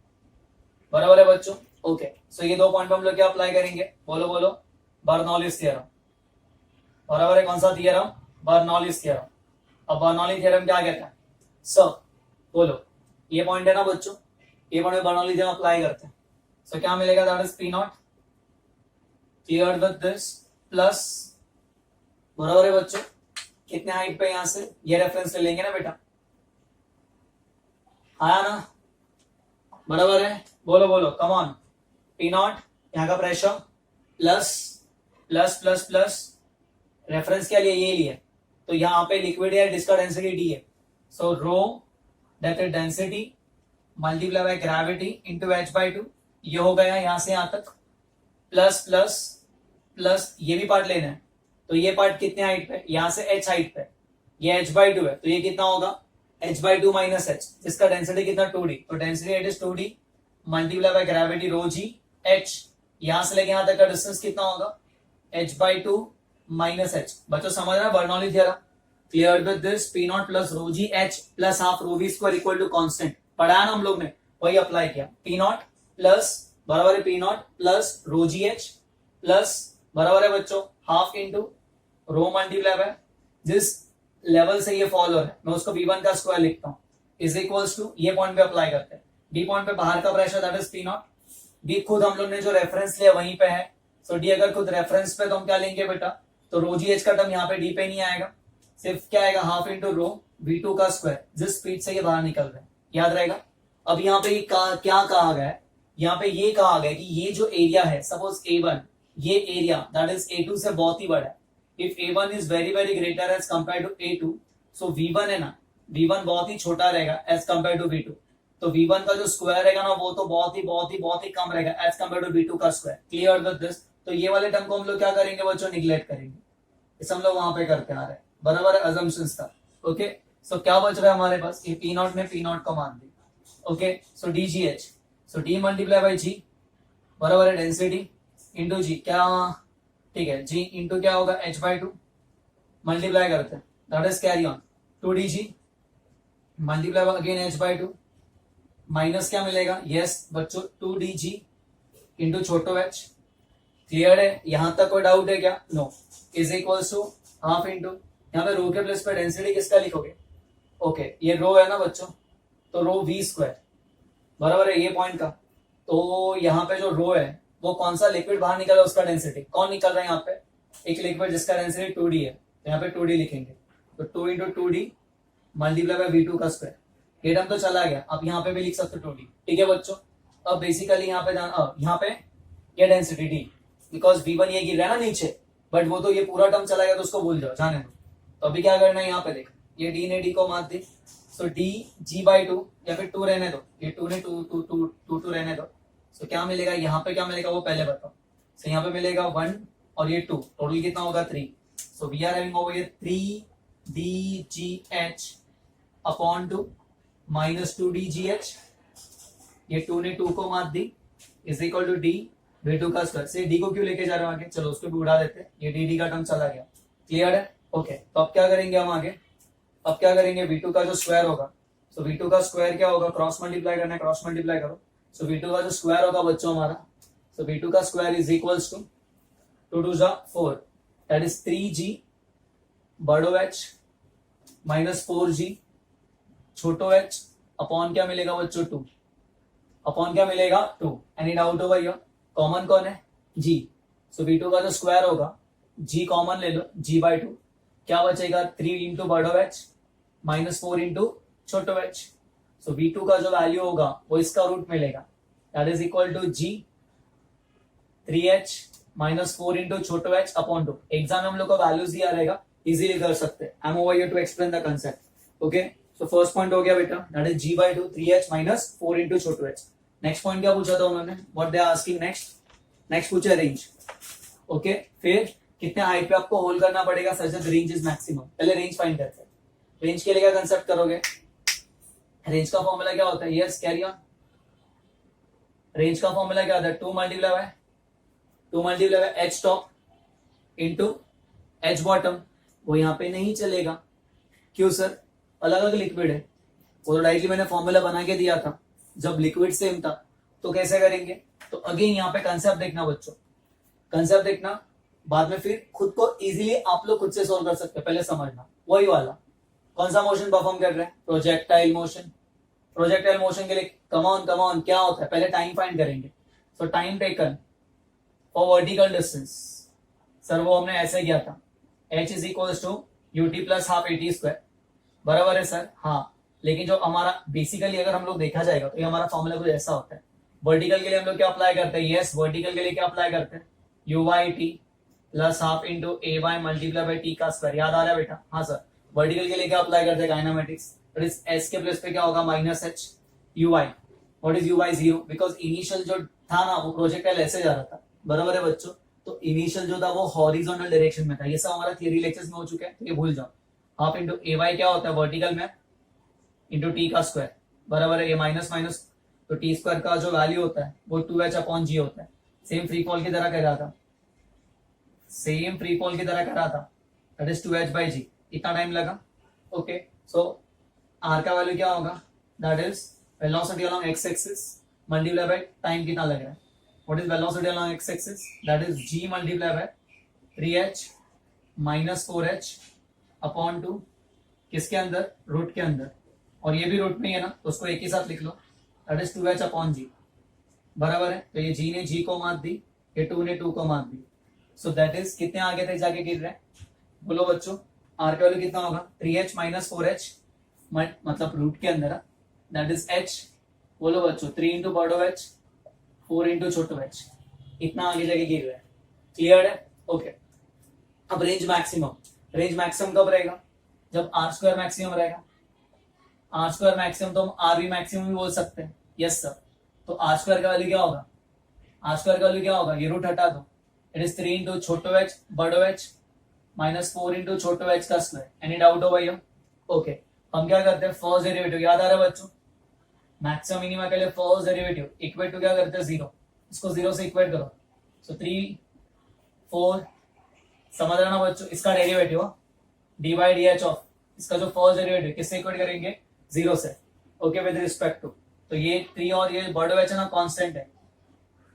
बराबर है बच्चों. ओके, सो ये दो पॉइंट पे हम लोग क्या अप्लाई करेंगे, बोलो बोलो. Bernoulli's theorem. बराबर है, कौन सा थ्योरम, बर्नौलीज थ्योरम. अब बर्नौली थ्योरम क्या कहता है, सर बोलो. ये पॉइंट है ना बच्चों, ये पॉइंट बर्नौली थ्योरम अप्लाई करते हैं. सो क्या मिलेगा, that is P not clear with this plus, बराबर है बच्चों. कितने हाइट पे, यहां से ये रेफरेंस ले लेंगे ना बेटा, आया ना, बराबर है. बोलो बोलो, कम ऑन. पी नॉट यहाँ का pressure plus plus plus plus reference क्या लिया, ये लिया. तो यहाँ पे लिक्विड है जिसका डेंसिटी डी है. So rho that is density multiply by gravity into H by two. ये हो गया यहां से यहां तक, प्लस प्लस प्लस ये भी पार्ट लेना है. तो ये पार्ट कितने हाइट पे, यहां से एच हाइट पे, ये एच बाई टू है. तो ये कितना होगा, H by two minus H, जिसका डेंसिटी कितना 2d. तो density it is 2d multiply by gravity rho G H. यहां से लेके यहां तक का डिस्टेंस कितना होगा, H by two minus H. बच्चों समझ रहे, Bernoulli theorem. Clear with this, P naught plus rho G H plus half rho V square equal to constant. पढ़ाया ना हम लोग ने, वही अप्लाई किया. पी नॉट प्लस बराबर है P naught plus rho G H plus बराबर है बच्चों हाफ इंटू रो मल्टीप्लाई बाय जिस लेवल से ये फॉल हो रहा है, मैं उसको V1 का स्क्वायर लिखता हूँ, इज इक्वल्स टू, ये पॉइंट पे अप्लाई करते हैं. डी पॉइंट पे बाहर का pressure that is P not. D खुद हम लोग ने जो रेफरेंस लिया वहीं पे है. सो डी अगर खुद रेफरेंस पे तो हम क्या लेंगे बेटा, तो रो जी एच का टर्म यहाँ पे डी पे नहीं आएगा, सिर्फ क्या आएगा हाफ इंटू रो V2 का स्क्वायर जिस स्पीड से ये बाहर निकल रहा है. याद रहेगा. अब यहाँ पे क्या कहा गया है, यहाँ पे ये कहा गया कि ये जो एरिया है, सपोज A1, ये एरिया दैट इज A2 से बहुत ही बड़ा है. If A1 is very very greater as compared to A2, so V1 है ना, V1 बहुत ही छोटा रहेगा as compared to V2. तो V1 का जो स्क्वायर रहेगा ना, वो तो बहुत ही कम रहेगा as compared to V2 का स्क्वायर. Clear with this. तो ये वाले टर्म को हम लोग क्या करेंगे बच्चों, निग्लेक्ट करेंगे. इस हम लोग वहां पे करते आ रहे हैं, बराबर है, अजम्पशंस था. ओके, सो क्या बच रहा है हमारे पास, ये P नॉट में P नॉट को मान दी. Okay, so D G H, so D multiply by G बराबर है डेंसिटी इंटू जी, क्या ठीक है, जी इंटू क्या होगा एच बाई टू मल्टीप्लाई करते हैं, that is carry on 2dg multiply again H by two minus क्या मिलेगा, यस बच्चों 2dg इंटू छोटो एच. क्लियर है, यहां तक कोई डाउट है क्या, no. Is equals to half into, यहाँ पे रो के प्लेस पे डेंसिटी किसका लिखोगे, ओके ये रो है ना बच्चों, तो रो वी स्क्वायर बराबर है ये पॉइंट का. तो यहाँ पे जो रो है वो कौन सा लिक्विड बाहर निकल रहा है उसका डेंसिटी, कौन निकल रहा है यहाँ पे, एक लिक्विड जिसका डेंसिटी 2d है, तो यहाँ पे 2d लिखेंगे. तो 2 into 2d multiply by V2 का स्क्वायर. ये टर्म तो चला गया, अब यहाँ पे भी लिख सकते 2d. ठीक है बच्चों. अब बेसिकली यहाँ पे यहाँ पे ये डेंसिटी d, बिकॉज V1 ये गिर रहा है ना नीचे, बट वो तो ये पूरा टर्म चला गया तो उसको भूल जाओ, जाने दो. तो अभी क्या करना है, यहाँ पे देख, ये d ने d को मार दी. सो d g बाई टू या फिर 2 रहने दो, ये 2 ने 2 रहने दो. तो क्या मिलेगा यहाँ पे, क्या मिलेगा वो पहले बताओ. सो यहाँ पे मिलेगा 1 और ये 2, टोटल कितना होगा 3. So we are having over here 3dgh upon 2 minus 2dgh, ये 2 ने 2 को मार दी is equal to d V2 का स्क्वायर. से d को क्यों लेके जा रहे हो आगे, चलो उसको भी उड़ा देते हैं, ये dd का टर्म चला गया. क्लियर है, ओके. तो अब क्या करेंगे हम आगे, अब क्या करेंगे, V2 का जो स्क्वायर होगा, सो V2 का स्क्वायर क्या होगा, क्रॉस मल्टीप्लाई करना है, क्रॉस मल्टीप्लाई करो. सो V2 का जो स्क्वायर होगा बच्चों हमारा, सो V2 का स्क्वायर इज इक्वल्स टू 2 2 जा 4 दैट इज 3g बड़ो h माइनस 4g छोटो h अपॉन क्या मिलेगा बच्चों 2, अपॉन क्या मिलेगा 2. Any doubt over here, common कौन है g. सो V2 का जो स्क्वायर होगा g कॉमन ले लो, g बाई 2 क्या बचेगा 3 इंटू बड़ो h माइनस 4 इंटू छोटो h. सो V2 का जो वैल्यू होगा वो इसका रूट मिलेगा, that is equal to g 3h minus 4 into छोटो h अपॉन 2. एग्जाम में हम लोग को वैल्यूज दिया रहेगा, इजीली कर सकते हैं. I am over here to explain the concept. Okay, so first point हो गया बेटा, that is g by 2 3h minus 4 into छोटो h. नेक्स्ट पॉइंट क्या पूछा था उन्होंने, what they are asking next, next पूछा रेंज. ओके, फिर कितने हाइट पे आपको होल्ड करना पड़ेगा such that range is maximum. पहले रेंज फाइंड करते हैं। रेंज के लिए क्या कंसेप्ट करोगे, रेंज का फॉर्मूला क्या होता है, यस कैरी ऑन। रेंज का फॉर्मूला क्या होता है, 2 multiply by H top into H bottom. वो यहाँ पे नहीं चलेगा, क्यों सर, अलग अलग लिक्विड है। वो तो डायरेक्टली मैंने फॉर्मूला बना के दिया था, जब लिक्विड सेम था तो कैसे करेंगे। तो अगेन यहाँ पे कंसेप्ट देखना बच्चों, कंसेप्ट देखना, बाद में फिर खुद को इजीली आप लोग खुद से सोल्व कर सकते हैं। पहले समझना वही वाला कौन सा मोशन परफॉर्म कर रहे हैं, प्रोजेक्टाइल मोशन। प्रोजेक्टाइल मोशन के लिए कम ऑन क्या होता है, पहले टाइम फाइंड करेंगे। So time taken for vertical distance, sir वो हमने ऐसे किया था, h is equal to u t plus half a t square, बराबर है सर। हाँ, लेकिन जो हमारा बेसिकली अगर हम लोग देखा जाएगा तो ये हमारा फॉर्मूला कुछ ऐसा होता है। वर्टिकल के लिए हम लोग क्या अप्लाई करते हैं, यस वर्टिकल के लिए क्या अप्लाई करते हैं, U Y T plus half into A Y multiply by T का स्क्वायर। याद आ रहा है बेटा, हाँ सर। वर्टिकल के लिए क्या अप्लाई करते हैं, काइनेमेटिक्स, बट इस एस के प्लेस पे क्या होगा, minus H U Y. What is U Y, zero, because initial जो था ना वो प्रोजेक्टाइल ऐसे जा रहा था, बराबर है बच्चों। तो इनिशियल जो था वो हॉरिजॉन्टल डायरेक्शन में था। ये सब हमारा थियरी लेक्चर्स में हो चुका है, तो ये भूल जाओ। हाफ इंटू ए वाई क्या होता है वर्टिकल में, इंटू टी का स्क्वायर, बराबर है। ये माइनस माइनस, तो टी स्क्वायर का जो वैल्यू होता है वो 2h अपॉन जी होता है। सेम फ्री फॉल की तरह कर रहा था, सेम फ्री फॉल की तरह कर रहा था, दैट इज 2h बाई जी। इतना टाइम लगा, ओके। सो आर का वैल्यू क्या होगा, that is velocity along x axis multiply by time कितना लग रहा है। What is velocity along x axis, that is g multiply bye 3h minus 4h upon 2, किसके अंदर, रूट के अंदर, और ये भी रूट में ही है ना, तो उसको एक ही साथ लिख लो, दैट इज 2h अपॉन जी, बराबर है। तो ये g ने g को मात दी, ये 2 ने 2 को मात दी। सो दैट इज कितने आगे तक जाके गिर रहे हैं, बोलो बच्चों। आर का वैल्यू कितना होगा, 3h माइनस 4h, मतलब रूट के अंदर, दैट इज h, बोलो बच्चों 3 इंटू बड़ो h 4 इंटू छोटो h, इतना आगे जाके गिर रहा है। क्लियर है, ओके। अब रेंज मैक्सिमम, रेंज मैक्सिमम कब रहेगा, जब आर स्क्वायर मैक्सिमम रहेगा। आर स्क्वायर मैक्सिमम तो हम आर भी मैक्सिमम भी बोल सकते हैं, यस सर। तो आर स्क्वायर का वैल्यू क्या होगा, आर स्क्वायर का वैल्यू क्या होगा, ये रूट हटा दो, इट इज 3 इंटू छोटो h बड़ो h माइनस 4 इंटू छोटो h का स्क्वायर। एनी डाउट हो भैया, ओके। हम क्या करते हैं, फर्स्ट डेरिवेटिव, याद आ रहा है बच्चों, मैक्सिमम मिनिमा के लिए फर्स्ट डेरिवेटिव इक्वेट टू क्या करते हैं, जीरो, इसको जीरो से इक्वेट करो। सो 3 4, समझ रहे ना बच्चों, इसका derivative D by D H of, इसका जो फर्स्ट डेरिवेटिव किससे इक्वेट करेंगे, जीरो से, ओके, विद रिस्पेक्ट टू। तो ये 3 और ये बड़ो एच है ना, कांस्टेंट है,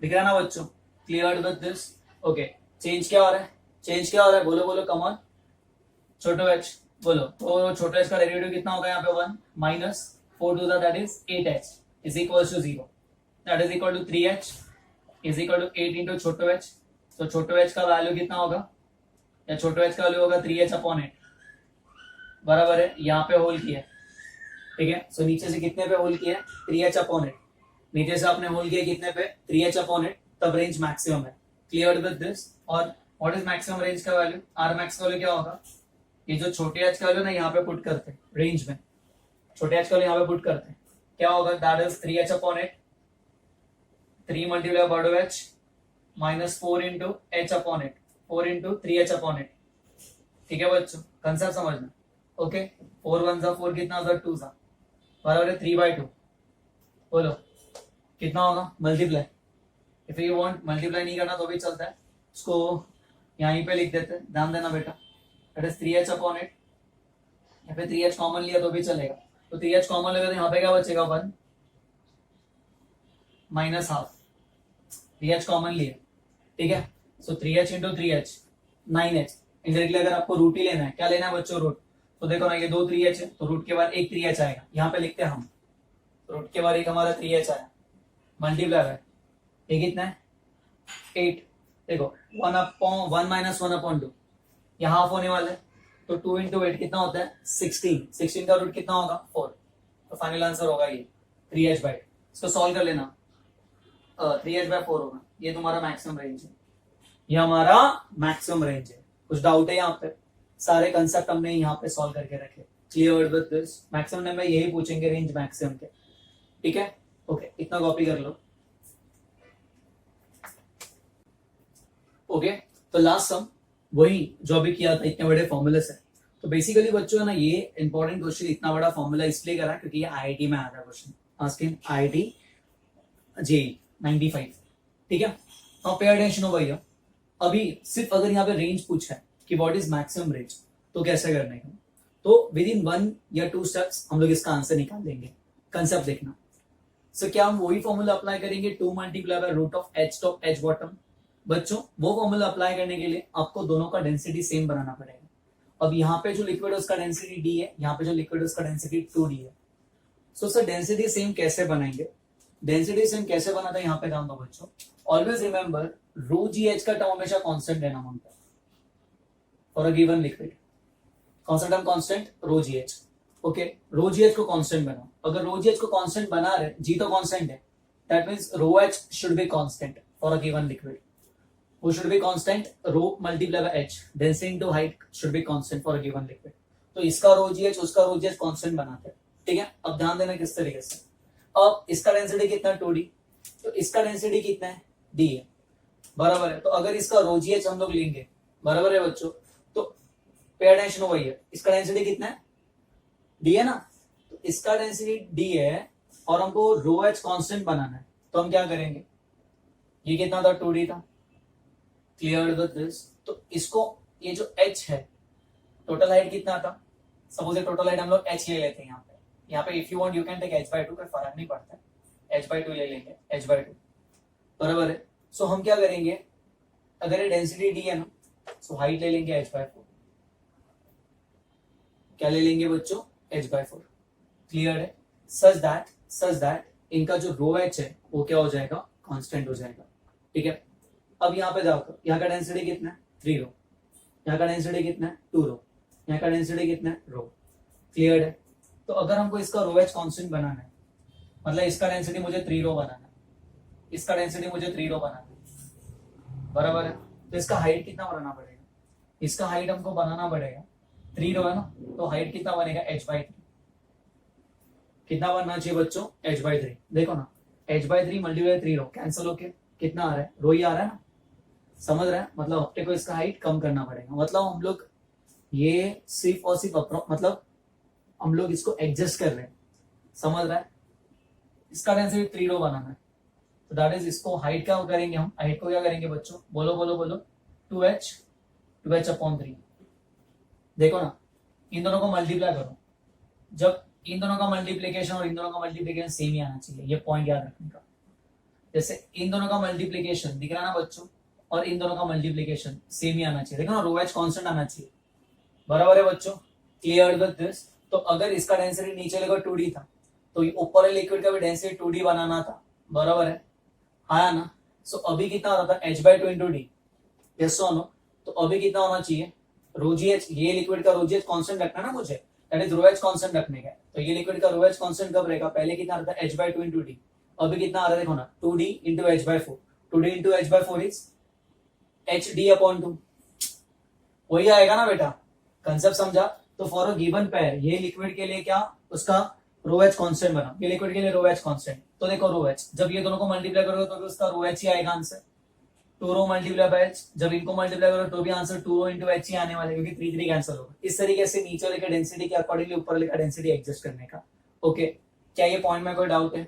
दिख रहा है ना बच्चों, clear with this, okay. Change क्या हो रहा है, चेंज क्या हो रहा है, बोलो बोलो, कम ऑन, छोटो एच बोलो। तो छोटो एच का डेरिवेटिव कितना होगा यहाँ पे, 1 minus 4 to that is 8h is equal to 0, that is equal to 3h is equal to 8 into छोटो एच। तो छोटो एच का वैल्यू कितना होगा, या छोटो एच का वैल्यू होगा 3h अपॉन 8, बराबर है। यहाँ पे होल किया, ठीक है। सो नीचे से कितने पे होल किया, 3h अपॉन 8, नीचे से आपने होल किया कितने पे, 3h अपॉन 8, तब रेंज मैक्सिमम है। Clear with this. और व्हाट इज मैक्सिमम रेंज का वैल्यू, आर मैक्स का वैल्यू क्या होगा, ये जो छोटे h का वैल्यू ना यहाँ पे पुट करते हैं रेंज में, छोटे h का वैल्यू यहाँ पे पुट करते हैं, क्या होगा, that is 3h upon 8, 3 multiply बड़ो h minus 4 into h upon 8, 4 into 3h upon 8, ठीक है बच्चों, कंसेप्ट समझना, ओके। 4 1 जा 4, कितना होगा 2 जा, बराबर है 3/2, बोलो कितना होगा, multiply. If you want multiply नहीं करना तो भी चलता है, इसको यहीं पे लिख देते हैं, ध्यान देना बेटा, दैट इज 3h अपॉन 8, यहाँ पे 3h कॉमन लिया तो भी चलेगा। तो 3h कॉमन लेगा तो यहाँ पे क्या बचेगा, 1 माइनस हाफ, 3h कॉमन लिया, ठीक है। सो 3h into 3h 9h, indirectly अगर आपको रूट ही लेना है, क्या लेना है बच्चों, रूट। तो देखो ना, ये 2 3h है, तो रूट के बाद एक 3h आएगा, यहाँ पे लिखते हैं हम, रूट के बाद एक हमारा 3h आया, मल्टीप्लाई है, ये कितना है 8, देखो 1 माइनस 1 अपॉन 2, यहाँ हाफ होने वाला है, तो 2 इंटू 8 कितना होता है 16, 16 का रूट कितना होगा 4, तो फाइनल आंसर होगा ये 3h बाई, इसको सॉल्व कर लेना, 3h बाई 4 होगा, ये तुम्हारा मैक्सिमम रेंज है, ये हमारा मैक्सिमम रेंज है। कुछ डाउट है यहाँ पे, सारे कंसेप्ट हमने यहाँ पे सॉल्व करके रखे, क्लियर विद दिस। मैक्सिमम में यही पूछेंगे रेंज मैक्सिमम के, ठीक है, ओके, इतना कॉपी कर लो, ओके। तो लास्ट सम वही जो अभी किया था इतने बड़े फॉर्मूले से। तो बेसिकली बच्चों है ना, ये इंपॉर्टेंट क्वेश्चन इतना बड़ा फॉर्मूला इसलिए करा क्योंकि ये आईआईटी में आया था क्वेश्चन, आस्किंग आईआईटी जेई 95। ठीक है, अब पे अटेंशन हो भैया। अभी सिर्फ अगर यहाँ पे रेंज पूछा है कि व्हाट इज मैक्सिमम रेंज, तो कैसे करने का, तो विद इन 1 या 2 स्टेप्स हम लोग इसका आंसर निकाल देंगे। कंसेप्ट देखना। सो क्या हम वही फॉर्मूला अप्लाई करेंगे 2 multiply by root of h top h bottom. बच्चों वो फॉर्मूला अप्लाई करने के लिए आपको दोनों का डेंसिटी सेम बनाना पड़ेगा। अब यहाँ पे जो लिक्विड है उसका डेंसिटी डी है, यहाँ पे जो लिक्विड है उसका डेंसिटी 2d है। सो सर डेंसिटी सेम कैसे बनाएंगे, डेंसिटी सेम कैसे बनाता है यहाँ पे ध्यान दो बच्चों। ऑलवेज रिमेंबर रो जी एच का टर्म हमेशा कांस्टेंट लेना मांगता है फॉर अ गिवन लिक्विड। कौन सा टर्म कांस्टेंट, रो जी एच। ओके, रो जी एच को कांस्टेंट बनाओ। अगर रो जी एच को कांस्टेंट बना रहे, जी तो कांस्टेंट है, that means rho H should be constant for a given liquid. वो should be constant, rho multiply by H, density into height should be constant for a given liquid. तो इसका रो जी एच उसका रो जी एच कांस्टेंट बनाते हैं। ठीक है, अब ध्यान देना किस तरीके से। अब इसका डेंसिटी कितना है 2d, तो इसका डेंसिटी कितना है d है, बराबर है। तो अगर इसका रो जी एच हम लोग लेंगे, बराबर है बच्चों, तो पे अटेंशन वही है, इसका डेंसिटी कितना है d है ना, तो इसका डेंसिटी d है और हमको रो एच कांस्टेंट बनाना है। तो हम क्या करेंगे, ये कितना था 2d था, क्लियर विद दिस। तो इसको ये जो h है, टोटल हाइट कितना था, सपोज टोटल हाइट हम लोग h ले लेते हैं यहाँ पे if you want you can take h/2, कोई फर्क नहीं पड़ता है, h/2 ले लेंगे, h/2 बराबर है। सो हम क्या करेंगे, अगर ये डेंसिटी d है ना, सो हाइट ले लेंगे h/4, क्या ले लेंगे बच्चों, h/4, क्लियर है। सच दैट इनका जो रो एच है वो क्या हो जाएगा, कांस्टेंट हो जाएगा। ठीक है, अब यहाँ पे जाकर यहाँ का डेंसिटी कितना है 3 रो, यहाँ का डेंसिटी कितना है 2 रो, यहाँ का डेंसिटी कितना है रो, क्लियर है। तो अगर हमको इसका रो एच कांस्टेंट बनाना है, मतलब इसका डेंसिटी मुझे 3 रो बनाना है, इसका डेंसिटी मुझे 3 रो बनाना है, बराबर है। तो इसका हाइट कितना बनाना पड़ेगा, इसका हाइट हमको बनाना पड़ेगा 3 रो है ना, तो हाइट कितना बनेगा h/3। कितना बनना चाहिए बच्चों, h/3। देखो ना, h/3 मल्टीप्लाई 3 रो कैंसिल होके कितना आ रहा है, रो ही आ रहा है ना, समझ रहे हैं। मतलब अपने को इसका हाइट कम करना पड़ेगा। मतलब हम लोग ये सिर्फ और सिर्फ मतलब हम लोग इसको एडजस्ट कर रहे हैं, समझ रहा है। इसका डेंसिटी 3 रो बनाना है, तो दैट इज इसको हाइट क्या करेंगे, हम हाइट को क्या करेंगे बच्चों, बोलो बोलो बोलो 2h/3। देखो ना, इन दोनों को मल्टीप्लाई करो, जब इन दोनों का मल्टीप्लीकेशन और इन दोनों का मल्टीप्लीकेशन सेम ही आना चाहिए, ये पॉइंट याद रखने का। जैसे इन दोनों का मल्टीप्लीकेशन दिख रहा ना बच्चों, और इन दोनों का मल्टीप्लीकेशन सेम ही आना चाहिए। देखो ना, रो एच कांस्टेंट आना चाहिए, बराबर है बच्चों, क्लियर विद दिस। तो अगर इसका डेंसिटी नीचे लेकर 2d था, तो ऊपर वाले लिक्विड का भी डेंसिटी 2d बनाना था, बराबर है, आया ना। सो अभी कितना होता था h/2 इंटू डी, यस और नो। तो अभी कितना होना चाहिए, रो जी एच, ये लिक्विड का रो जी एच कांस्टेंट रखना ना मुझे, that is rho h constant रखने का। तो ये लिक्विड का रो एच कांस्टेंट कब रहेगा, पहले कितना आता था h/2 इंटू डी, अभी कितना आ रहा है देखो ना 2d into h/4, 2d into h/4 is hd/2, वही आएगा ना बेटा, कंसेप्ट समझा। तो फॉर अ गिवन पेयर, ये लिक्विड के लिए क्या, उसका रो एच कांस्टेंट बना, ये लिक्विड के लिए रो एच कांस्टेंट। तो देखो रो एच, जब ये दोनों को मल्टीप्लाई करोगे तो उसका रो एच ही आएगा answer, 2 rho multiply by h. जब इनको मल्टीप्लाई करोगे तो भी आंसर 2 रो इंटू एच ही आने वाले, क्योंकि 3 3 कैंसिल होगा। इस तरीके से नीचे वाले का डेंसिटी के अकॉर्डिंगली ऊपर वाले का डेंसिटी एडजस्ट करने का। ओके, क्या ये पॉइंट में कोई डाउट है?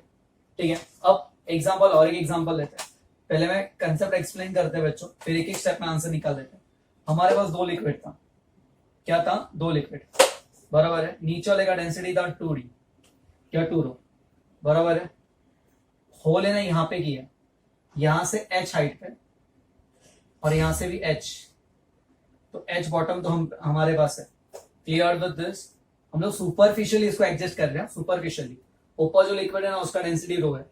ठीक है, अब एग्जाम्पल और एक एग्जाम्पल लेते हैं। पहले मैं कंसेप्ट एक्सप्लेन करते हैं बच्चों, फिर एक एक स्टेप में आंसर निकाल देते हैं। हमारे पास 2 लिक्विड था, क्या था, 2 लिक्विड, बराबर है। नीचे वाले का डेंसिटी था 2d, क्या 2 रो, बराबर है। होल है ना यहाँ पे किया, यहां से h हाइट पे और यहां से भी h, तो h बॉटम तो हमारे पास है, क्लियर विद दिस। हम लोग सुपरफिशियली इसको एडजस्ट कर रहे हैं, सुपरफिशियली। ऊपर जो लिक्विड है ना उसका डेंसिटी रो है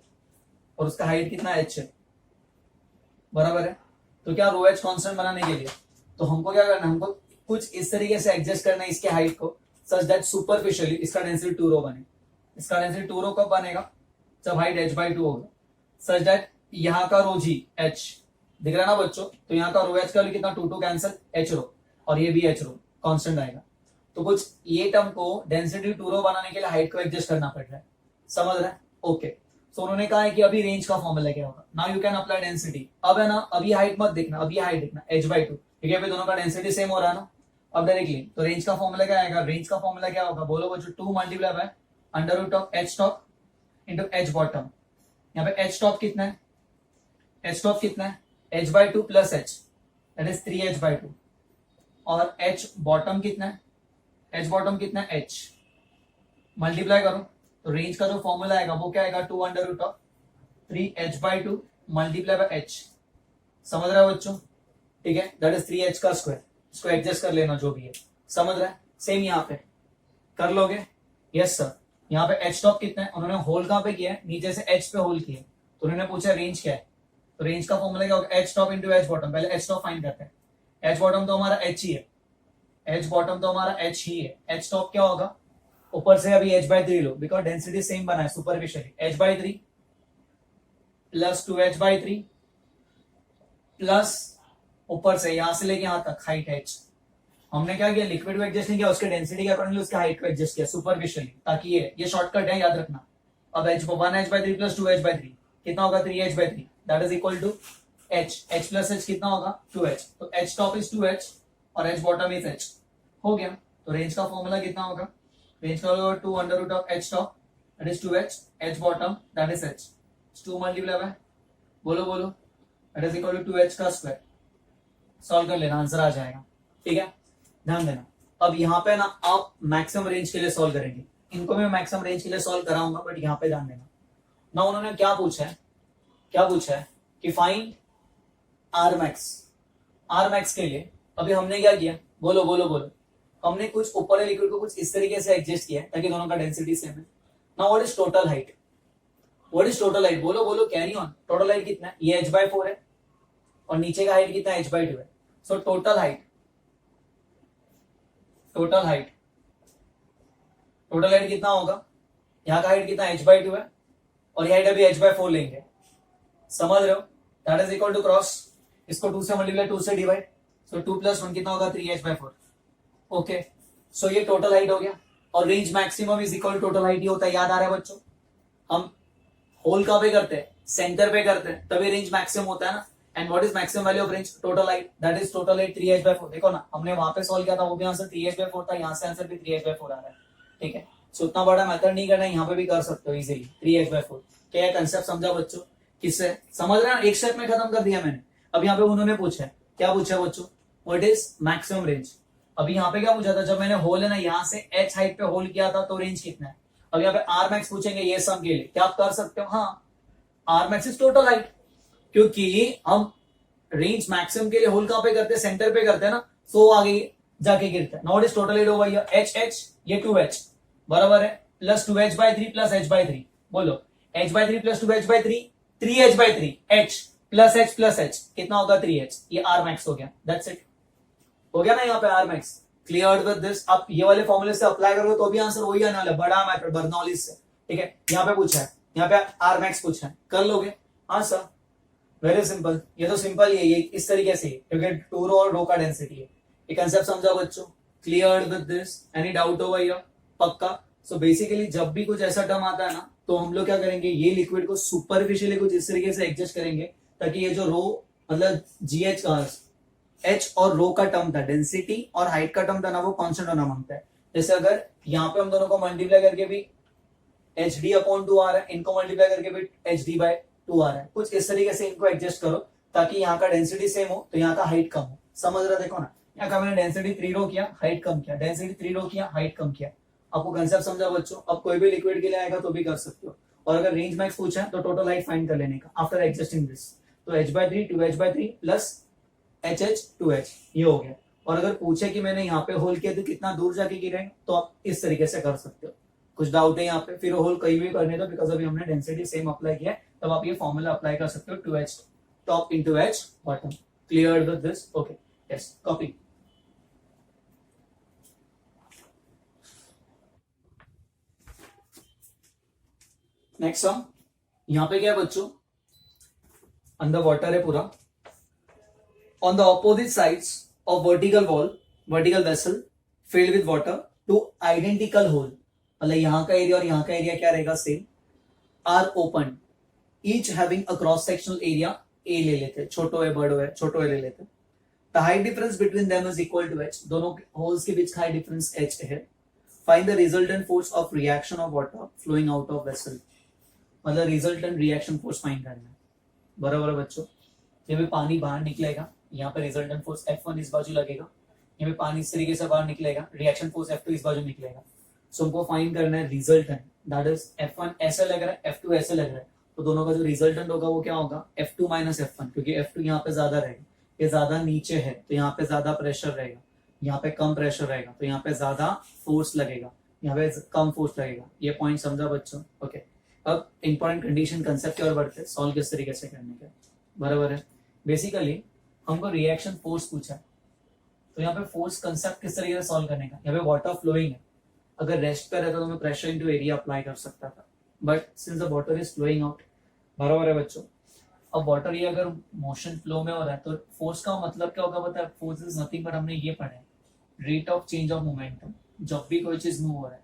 और उसका हाइट कितना h है, बराबर है। तो क्या रो एच कांस्टेंट बनाने के लिए तो हमको क्या करना है, हमको कुछ इस तरीके से एडजस्ट करना है इसके हाइट को, सच दैट सुपरफिशियली इसका डेंसिटी 2 रो बने। इसका डेंसिटी 2 रो कब बनेगा, जब हाइट h/2 होगा, सच दैट यहाँ का रो जी h दिख रहा है ना बच्चों, तो यहाँ का रो एच का कितना 2 2 कैंसिल, h रो, और ये भी h रो कांस्टेंट आएगा। तो कुछ ये टर्म को डेंसिटी 2 रो बनाने के लिए हाइट को एडजस्ट करना पड़ रहा है, समझ रहा है। ओके, सो उन्होंने कहा है कि अभी रेंज का फॉर्मूला क्या होगा, now you can apply density. अब है ना, अभी हाइट मत देखना, अभी हाइट देखना h/2, ठीक है, अभी दोनों का डेंसिटी सेम हो रहा है ना। अब डायरेक्टली तो रेंज का फॉर्मूला क्या आएगा, रेंज का फॉर्मूला क्या होगा, बोलो बच्चों, 2 multiply by √h top into h bottom. यहाँ पे h टॉप कितना है, h टॉप कितना है, h/2 plus h, that is 3h/2, और h बॉटम कितना है, h बॉटम कितना है, h मल्टीप्लाई करो तो रेंज का जो फॉर्मूला आएगा वो क्या आएगा, 2√3h/2 मल्टीप्लाई बाय h। समझ रहे हो बच्चों, ठीक है, दैट इज 3h का स्क्वायर। इसको एडजस्ट कर लेना जो भी है, समझ रहा है। सेम यहाँ पे कर लोगे, यस सर। यहाँ पे h टॉप कितना है, उन्होंने होल कहाँ पे किया है, नीचे से h पे होल किया, तो उन्होंने पूछा रेंज क्या है, तो रेंज का फॉर्मूला क्या होगा, h top into h bottom. पहले h टॉप फाइंड करते हैं, h बॉटम तो हमारा h ही है, h बॉटम तो हमारा h ही है, h टॉप क्या होगा, ऊपर से अभी h/3 low, because density same बना है superficially, h/3 plus 2h/3 plus ऊपर से यहां से लेके यहां तक हाइट h। हमने क्या किया, लिक्विड को एडजस्ट नहीं किया, उसके डेंसिटी के अकॉर्डिंगली उसके हाइट को एडजस्ट किया सुपरफिशियली, ताकि ये शॉर्टकट है, याद रखना। अब h1h/3 प्लस 2h/3 कितना होगा, 3h/3, that is equal to h plus h कितना होगा, 2h, तो h टॉप इज 2h और h बॉटम इज h, हो गया। तो रेंज का फॉर्मूला कितना होगा, रेंज का होगा 2√h top that is 2h, h bottom that is h, 2 multiply by, बोलो बोलो, that is equal to 2h का स्क्वायर। सॉल्व कर लेना, आंसर आ जाएगा, ठीक है, ध्यान देना। अब यहाँ पे ना आप मैक्सिमम रेंज के लिए सॉल्व करेंगे, इनको मैं मैक्सिमम रेंज के लिए सॉल्व कराऊंगा, बट यहाँ पे ध्यान देना ना। उन्होंने क्या पूछा है, क्या पूछा है कि फाइंड आर मैक्स के लिए अभी हमने क्या किया, बोलो बोलो बोलो, हमने कुछ ऊपर वाले लिक्विड को कुछ इस तरीके से एडजस्ट किया ताकि दोनों का डेंसिटी सेम है। Now what is total height, what is total height, बोलो बोलो, कैरी ऑन। टोटल हाइट कितना है, ये h/4 है और नीचे का हाइट कितना है, h/2 है। सो टोटल हाइट कितना होगा, यहाँ का हाइट कितना h/2 है और ये हाइट अभी h/4 लेंगे, समझ रहे हो, that is equal to cross, इसको 2 से मल्टीप्लाई 2 से डिवाइड, सो 2 + 1 कितना होगा, 3h/4। ओके, सो ये टोटल हाइट हो गया, और range maximum is equal to total height ही होता है, याद आ रहा है बच्चों। हम होल कहाँ पे करते हैं, सेंटर पे करते हैं, तभी रेंज मैक्सिमम होता है ना। And what is maximum value of range, total height, that is total height 3h/4। देखो ना, हमने वहां पे सॉल्व किया था, वो भी आंसर 3h/4 था, यहाँ से आंसर भी 3h/4 आ रहा है, ठीक है। सो उतना बड़ा मेथड नहीं करना है, यहाँ पे भी कर सकते हो इजीली 3h/4। क्या है कंसेप्ट समझा बच्चों, किससे समझ रहे हैं, एक स्टेप में खत्म कर दिया मैंने। अब यहाँ पे उन्होंने पूछा है, क्या पूछा है बच्चों, व्हाट इज मैक्सिमम रेंज। अभी यहाँ पे क्या पूछा था, जब मैंने होल है ना यहाँ से h हाइट पे होल किया था तो रेंज कितना है। अब यहाँ पे आर मैक्स पूछेंगे ये सम के लिए, क्या आप कर सकते हो, हाँ, R max is total height, क्योंकि हम रेंज मैक्सिमम के लिए होल कहाँ पे करते हैं, सेंटर पे करते हैं ना, सो आगे जाके गिरता है। नॉट इज टोटल हाइट होगा h ये 2h बराबर है, प्लस 2h/3 प्लस h/3, बोलो h/3 plus 2h/3 3h/3, h plus h कितना होगा, 3h, ये आर मैक्स हो गया, दैट्स इट, हो गया ना यहाँ पे R max. Clear with this, आप ये वाले फॉर्मूले से अप्लाई करोगे तो भी आंसर वही आने वाला है, बड़ा मेथड बर्नौलीज से, ठीक है। यहाँ पे पूछा है, यहाँ पे आर मैक्स पूछा है, कर लोगे, हाँ सर, वेरी सिंपल, ये तो सिंपल ही है, ये इस तरीके से, क्योंकि 2 रो और रो का डेंसिटी है। ये कंसेप्ट समझा बच्चों, clear with this, any doubt होगा ये पक्का। सो बेसिकली जब भी कुछ ऐसा टर्म आता है ना, तो हम लोग क्या करेंगे, ये लिक्विड को सुपरफिशियली कुछ इस तरीके से एडजस्ट करेंगे ताकि ये जो रो मतलब GH का H और रो का टर्म था, डेंसिटी और हाइट का टर्म था ना, वो कॉन्स्टेंट होना मांगता है। जैसे अगर यहाँ पे हम दोनों को मल्टीप्लाई करके भी HD/2 आ रहा है, इनको मल्टीप्लाई करके भी HD/2 आ रहा है, कुछ इस तरीके से इनको एडजस्ट करो ताकि यहाँ का डेंसिटी सेम हो तो यहाँ का हाइट कम हो, समझ रहा, देखो ना, यहाँ का मैंने डेंसिटी 3 रो किया, हाइट कम किया, डेंसिटी 3 रो किया, हाइट कम किया। आपको कंसेप्ट समझा बच्चों। अब कोई भी लिक्विड के लिए आएगा तो भी कर सकते हो, और अगर रेंज मैक्स पूछा है तो टोटल हाइट फाइंड कर लेने का आफ्टर एडजस्टिंग दिस, तो h/3 2h/3 plus HH 2h, ये हो गया। और अगर पूछे कि मैंने यहाँ पे होल किया तो कितना दूर जाके गिरे, तो आप इस तरीके से कर सकते हो। कुछ डाउट है यहाँ पे, फिर होल कहीं भी करने दो, बिकॉज अभी हमने डेंसिटी सेम अप्लाई किया है, तब आप ये फॉर्मूला अप्लाई कर सकते हो, 2h top into h bottom. Clear with this, okay, yes, copy. Next सम, यहाँ पे क्या है बच्चों, अंडर वाटर है पूरा, on the opposite sides of vertical vessel filled with water to identical hole, मतलब यहाँ का एरिया और यहाँ का एरिया क्या रहेगा, same, are open, each having a cross sectional area a ले लेते, छोटो है बड़ो है, छोटो है ले लेते. The height difference between them is equal to h, दोनों होल्स के बीच का हाइट डिफरेंस h है. Find the resultant force of reaction of water flowing out of vessel, मतलब रिजल्टेंट रिएक्शन फोर्स फाइंड करना है. बराबर है बच्चों. जब भी पानी बाहर निकलेगा, यहाँ पे रिजल्टेंट फोर्स F1 इस बाजू लगेगा, यहाँ पे पानी इस तरीके से बाहर निकलेगा, रिएक्शन फोर्स F2 इस बाजू निकलेगा. सो हमको फाइंड करना है रिजल्टेंट, दैट इज F1 ऐसे लग रहा है, F2 ऐसे लग रहा है, तो दोनों का जो रिजल्टेंट होगा वो क्या होगा, F2 माइनस F1, क्योंकि F2 यहाँ पे ज्यादा रहेगा, ये ज्यादा नीचे है तो यहाँ पे ज्यादा प्रेशर रहेगा, यहाँ पे कम प्रेशर रहेगा तो यहाँ पे ज्यादा फोर्स लगेगा, यहाँ पे कम फोर्स लगेगा. ये पॉइंट समझा बच्चों. ओके. अब इंपॉर्टेंट कंडीशन कंसेप्ट की ओर बढ़ते हैं, सॉल्व किस तरीके से करने का. बराबर है. बेसिकली हमको रिएक्शन फोर्स पूछा है, तो यहाँ पे फोर्स कंसेप्ट किस तरीके से सॉल्व करने का. यहाँ पे वाटर फ्लोइंग है, अगर रेस्ट पे रहता तो मैं प्रेशर इनटू एरिया अप्लाई कर सकता था, but since the water is flowing out. बराबर है बच्चों. अब वाटर ये अगर मोशन फ्लो में हो रहा है तो फोर्स का मतलब क्या होगा पता है. फोर्स इज नथिंग बट हमने ये पढ़ा है, rate of change of momentum. जब भी कोई चीज मूव हो रहा है,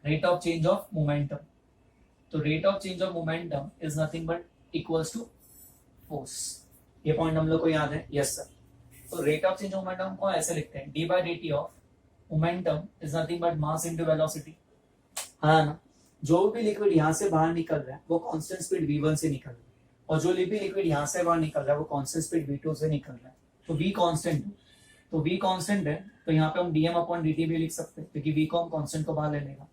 rate of change of momentum, तो rate of change of momentum is nothing but equals to force. ये पॉइंट हम लोग को याद है. Yes sir. तो rate of change of momentum को ऐसे लिखते हैं, D by D T of momentum is nothing but mass into velocity. हाँ ना. जो भी लिक्विड यहाँ से बाहर निकल रहा है वो कांस्टेंट स्पीड v1 से निकल रहा है, और जो भी लिक्विड यहाँ से बाहर निकल रहा है वो कांस्टेंट स्पीड v2 से निकल रहा है. तो v कांस्टेंट है, तो v कांस्टेंट है तो यहाँ पे हम dm अपॉन dt भी लिख सकते हैं, क्योंकि v को हम कांस्टेंट को बाहर ले लेगा.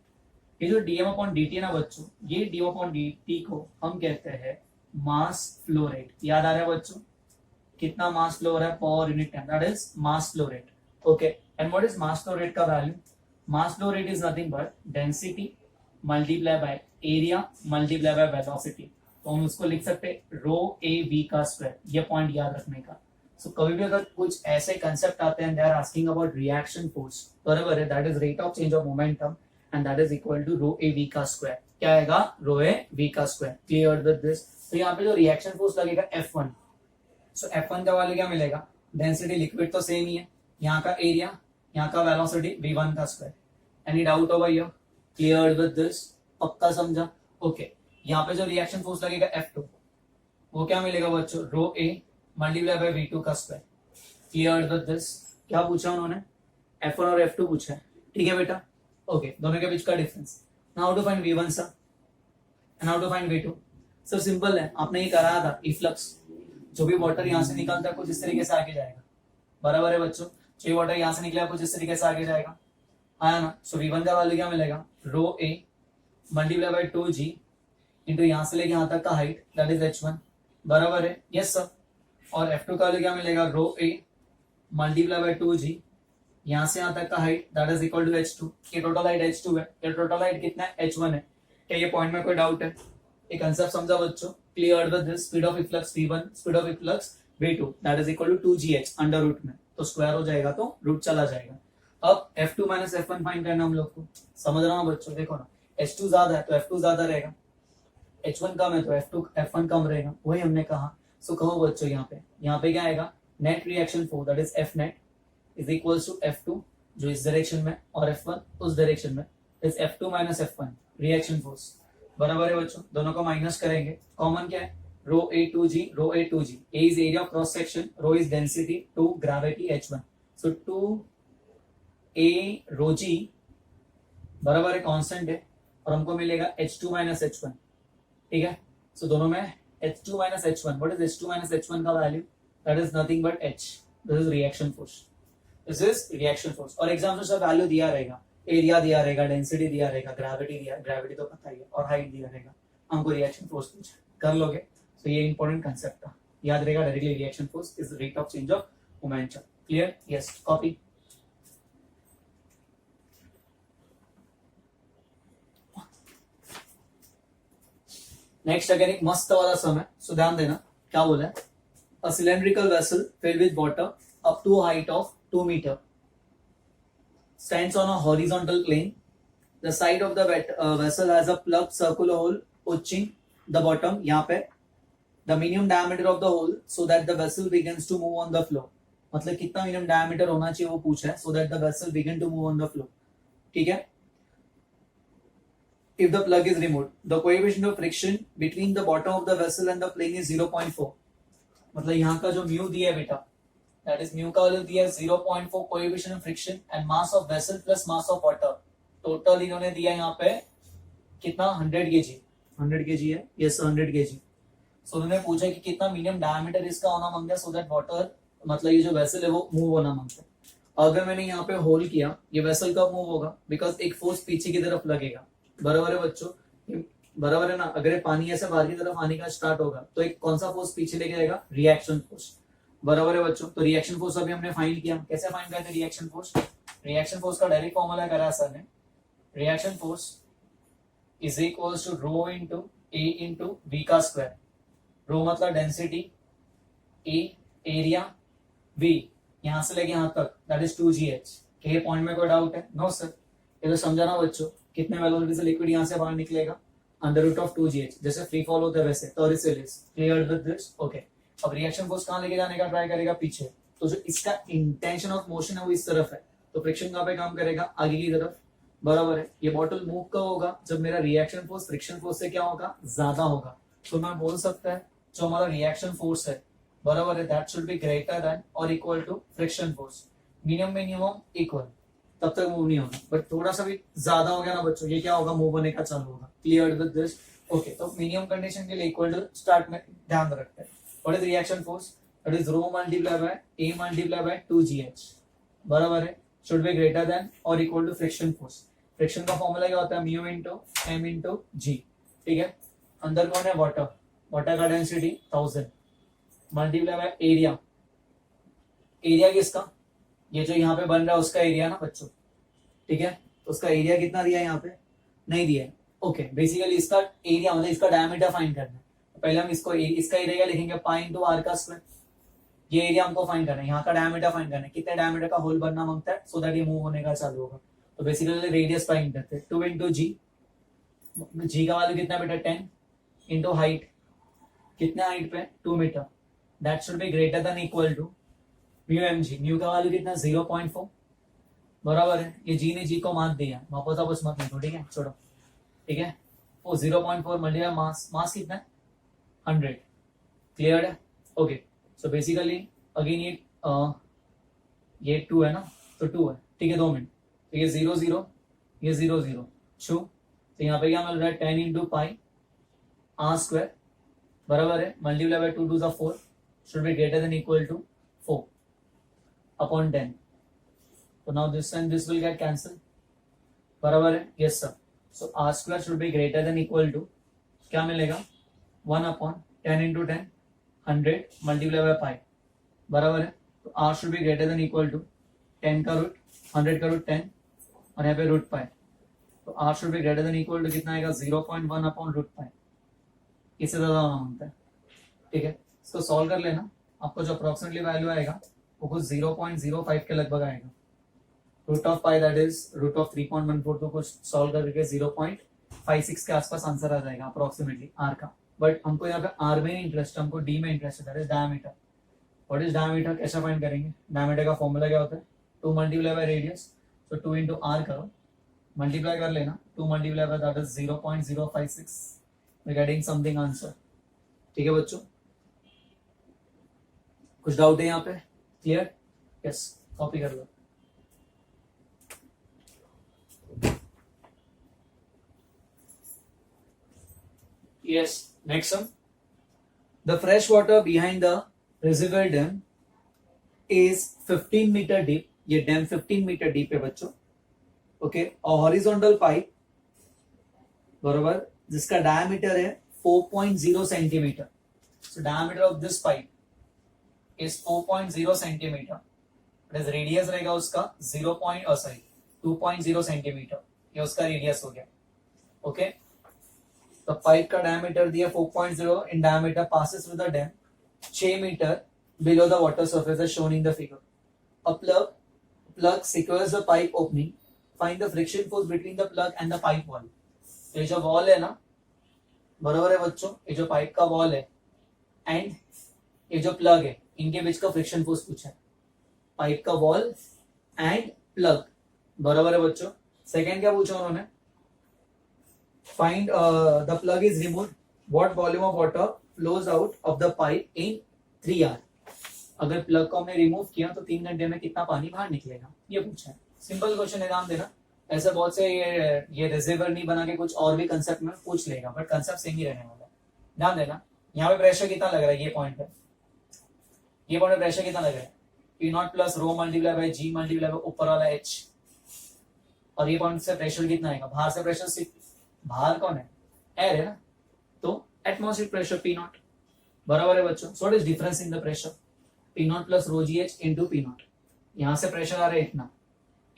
ये जो dm अपॉन dt है ना बच्चों, ये dm अपॉन dt को हम कहते हैं मास फ्लो रेट. याद आ रहा है बच्चों, कितना मास फ्लो हो रहा है per unit time, that is mass flow rate. Okay. And what is mass flow rate का value. Mass flow rate is nothing but density multiply by area multiply by velocity. तो हम उसको लिख सकते हैं रो ए वी का स्क्वायर. ये पॉइंट याद रखने का. सो कभी भी अगर कुछ ऐसे कंसेप्ट आते हैं, they are asking about reaction force, बराबर है, that is rate of change of momentum and that is equal to rho A V का स्क्वायर. क्या आएगा, रो ए वी का स्क्वायर. Clear with this. तो यहाँ पे जो रिएक्शन फोर्स लगेगा F1, सो F1 का वैल्यू क्या मिलेगा, डेंसिटी लिक्विड तो सेम ही है, यहाँ का एरिया, यहाँ का वेलोसिटी v1 का square. Any doubt over here. Clear with this. पक्का समझा. ओके. यहाँ पे जो रिएक्शन फोर्स लगेगा F2, वो क्या मिलेगा बच्चों, रो ए मल्टीप्लाई बाय v2 का स्क्वायर. Clear with this. क्या पूछा उन्होंने, F1 और F2 पूछा है. ठीक है बेटा. ओके. दोनों के बीच का difference. Now to find v1 sir and how to find v2. Sir simple है, आपने ये कराया था इफ्लक्स. जो भी वाटर यहाँ से निकलता है कुछ इस तरीके से आगे जाएगा. बराबर है बच्चों. जो वाटर यहाँ से निकलेगा कुछ इस तरीके से आगे जाएगा. आया ना. सो v1 का वैल्यू क्या मिलेगा, रो ए मल्टीप्लाई बाय 2g इंटू यहाँ से लेके यहाँ तक का हाइट, दैट इज h1. बराबर है. Yes sir. और F2 का वैल्यू क्या मिलेगा, रो ए मल्टीप्लाई बाय 2g यहाँ से यहाँ तक का height, that is equal to h2. ये टोटल हाइट h2 है, ये टोटल हाइट कितना है, h1 है. क्या ये पॉइंट में कोई डाउट है. ये कंसेप्ट समझा बच्चों. Clear with this. Speed of efflux v1, speed of efflux v2, that is equal to 2gh under root में, तो स्क्वायर हो जाएगा तो रूट चला जाएगा. अब F2 माइनस F1 फाइंड करना हम लोग को. समझ रहा हूँ बच्चों. देखो ना, H2 ज्यादा है तो F2 ज्यादा रहेगा, H1 कम है तो F1 कम रहेगा. वही हमने कहा. सो कहो बच्चों, यहाँ पे क्या आएगा, net reaction force that is F net is equals to F2 जो इस डायरेक्शन में और F1 उस डायरेक्शन में, is F2 minus F1 reaction force. बराबर है बच्चों. दोनों को माइनस करेंगे, कॉमन क्या है, रो A2g, row A2g. A is area of cross section, rho is density, 2 gravity h1. So 2a rho g बराबर है कांस्टेंट है, और हमको मिलेगा h2 माइनस h1. ठीक है. सो दोनों में h2 minus h1. What is h2 minus h1 का value, that is nothing but h. This is reaction force. This is reaction force. और एग्जाम में सब वैल्यू दिया रहेगा, एरिया दिया रहेगा, डेंसिटी दिया रहेगा, ग्रेविटी तो पता ही है, और हाइट दिया रहेगा. हमको रिएक्शन फोर्स पूछा, कर लोगे. तो ये इंपॉर्टेंट कंसेप्ट था, याद रहेगा. Directly reaction force is rate of change of momentum. Clear. Yes. Copy. Next again एक मस्त वाला सम है, सो ध्यान देना. क्या बोला है, a cylindrical vessel filled with water up to height of 2 metre stands on a horizontal plane. The side of the vessel has a plugged circular hole touching the bottom. यहाँ पे the minimum diameter of the hole so that the vessel begins to move on the floor. मतलब कितना minimum diameter होना चाहिए वो पूछा है, so that the vessel begin to move on the floor. ठीक है. if the plug is removed, the coefficient of friction between the bottom of the vessel and the plane is 0.4. मतलब यहाँ का जो म्यू दिया है बेटा, that is म्यू का वैल्यू दिया है 0.4 coefficient of friction and mass of vessel plus mass of water. Total इन्होंने दिया यहाँ पे कितना 100 kg. 100 kg है, yes 100 kg. सो उन्होंने पूछा कि कितना मिनिमम डायमीटर इसका होना मांगता है, सो दैट वाटर मतलब ये जो वेसल है वो मूव होना मांगता है. अगर मैंने यहाँ पे होल किया, ये वेसल कब मूव होगा, बिकॉज एक फोर्स पीछे की तरफ लगेगा. बराबर है बच्चों, बराबर है ना. अगर ये पानी ऐसे बाहर की तरफ आने का स्टार्ट होगा तो एक कौन सा फोर्स पीछे लेके आएगा, रिएक्शन फोर्स. बराबर है बच्चों. तो रिएक्शन फोर्स अभी हमने फाइंड किया. कैसे फाइंड करते रिएक्शन फोर्स? रिएक्शन फोर्स का डायरेक्ट फॉर्मूला करा सर ने. Reaction force is equals to rho into a into v का स्क्वायर. रो मतलब डेंसिटी, ए एरिया, वी यहां से लेके यहां तक, दैट इज 2gh. के पॉइंट में कोई डाउट है? No sir. ये तो समझाना बच्चों. कितने वेलोसिटी से लिक्विड यहां से बाहर निकलेगा, अंडर रूट ऑफ 2gh. जैसे फ्री फॉल होता है वैसे. तो क्लियर विद दिस? ओके. अब रिएक्शन फोर्स कहां लेके जाने का ट्राई करेगा, पीछे. तो जो इसका इंटेंशन ऑफ मोशन है वो इस तरफ है, तो फ्रिक्शन कहां पे काम करेगा, आगे की तरफ. बराबर है. ये बॉटल मूव कब होगा, जब मेरा रिएक्शन फोर्स फ्रिक्शन फोर्स से क्या होगा, ज्यादा होगा. तो मैं बोल सकता है जो हमारा रिएक्शन फोर्स है, बराबर है, that should be greater than और equal to friction force. Minimum equal, तब तक मूव नहीं होगा. बट थोड़ा सा भी ज्यादा हो गया ना बच्चों, ये क्या होगा, मूव होने का चालू होगा. Clear with this? ओके. तो मिनिमम कंडीशन के लिए इक्वल टू स्टार्ट में ध्यान रखते हैं. What is reaction force? That is rho multiply by a multiply by 2gh. बराबर है. शुड बी ग्रेटर देन और equal to friction force. Friction का फॉर्मूला क्या होता है, mu into M into g. ठीक है. अंदर कौन है, वाटर. वाटर का density 1000 multiply by area. Area किसका, ये जो यहाँ पे बन रहा है उसका एरिया ना बच्चों. ठीक है. तो उसका एरिया कितना दिया है, यहाँ पे नहीं दिया है. ओके. बेसिकली इसका एरिया मतलब इसका डायमीटर फाइंड करना है. तो पहले हम इसका एरिया लिखेंगे पाई इंटू आर का स्क्वायर. ये एरिया हमको फाइंड करना है. यहाँ का डायमीटर फाइंड करना है, कितने डायमीटर का होल बनना मांगता है, सो दैट ये मूव होने का चालू होगा. तो बेसिकली रेडियस फाइंड करते हैं. 2 इंटू जी. जी का वैल्यू कितना बेटा, 10 इंटू हाइट. कितने हाइट पे, 2 metre. That should be greater than equal to mu m g. Mu का वैल्यू कितना, 0.4. बराबर है. ये जी ने जी को मार्क दिया, वापस वापस मत लिखो. ठीक है, छोड़ो. ठीक है. वो 0.4 मल्टीप्लाई मास. मास कितना है, 100. क्लियर है? ओके. सो बेसिकली अगेन ये 2 है ना, तो 2 है. ठीक है, 2 मिनट. तो ये 0 0, ये 0 0 छू. तो यहाँ पे क्या मिल रहा है, 10 इंटू पाई आर स्क्वायर. बराबर है. Multiply by 2 2 4 should be greater than equal to 4 upon 10. तो now this and this will get cancel. बराबर है. Yes sir. So r square should be greater than equal to क्या मिलेगा, 1 upon 10 into 10 100 multiply by pi. बराबर है. तो r should be greater than equal to 10 का रूट, 100 का रूट 10 और यहाँ पे रूट पाई. तो r should be greater than equal to कितना आएगा, 0.1 अपॉन रूट पाई. इससे ज्यादा होना मांगता है. ठीक है. इसको सॉल्व कर लेना. आपको जो अप्रोक्सीमेटली वैल्यू आएगा वो कुछ 0.05 के लगभग आएगा. Root of pi that is root of 3.14. तो कुछ सॉल्व करके 0.56 के आसपास आंसर आ जाएगा अप्रोक्सीमेटली आर का. बट हमको यहाँ पे आर में नहीं इंटरेस्ट, हमको डी में इंटरेस्ट है, that is diameter. What is diameter, कैसे फाइंड करेंगे? डायमीटर का फॉर्मूला क्या होता है, 2 मल्टीप्लाई बाय रेडियस. तो 2 इंटू आर करो, मल्टीप्लाई कर लेना. 2 multiply by that is 0.056. We getting something answer. ठीक है बच्चों, कुछ डाउट है यहाँ पे? क्लियर? यस, कॉपी कर लो. Yes, next one. The fresh water behind the reservoir dam is 15 meter deep. ये डैम 15 मीटर डीप है बच्चों. ओके. और हॉरिजॉन्टल पाइप, बरोबर, जिसका डायमीटर है 4.0 centimetre. So diameter of this pipe is 4.0 centimetre. Radius रहेगा उसका 2.0 सेंटीमीटर. ये उसका रेडियस हो गया. ओके. तो पाइप का डायमीटर दिया 4.0 in diameter, passes through the dam 6 metre below the water surface as shown in the figure. A plug secures the pipe opening. Find the friction force between the plug and the pipe wall. तो ये जो वॉल है ना, बराबर है बच्चों, ये जो पाइप का वॉल है एंड ये जो प्लग है, इनके बीच का फ्रिक्शन फोर्स पूछा है. पाइप का वॉल एंड प्लग, बराबर है बच्चों. सेकेंड क्या पूछा उन्होंने, find the plug is remove, what volume of water flows out of the pipe in 3 hour. अगर प्लग को हमने रिमूव किया तो 3 घंटे में कितना पानी बाहर निकलेगा, ये पूछा है। सिंपल क्वेश्चन है, ध्यान देना। ऐसे बहुत से ये रिजर्वर नहीं बना के कुछ और भी कंसेप्ट में पूछ लेगा, बट कंसेप्ट सेम ही रहने वाला है। ध्यान देना, यहाँ पे प्रेशर कितना लग रहा है, ये पॉइंट पे, ये पॉइंट पे प्रेशर कितना लग रहा है, P naught plus rho multiply by g multiply by ऊपर वाला एच, और ये पॉइंट से प्रेशर कितना आएगा, बाहर से प्रेशर सिर्फ, बाहर कौन है, एयर है ना, तो एटमॉस्फेरिक प्रेशर पी नॉट, बराबर है बच्चों। So what is difference in the pressure, P naught plus rho G H into P not. यहाँ से प्रेशर आ रहा है इतना,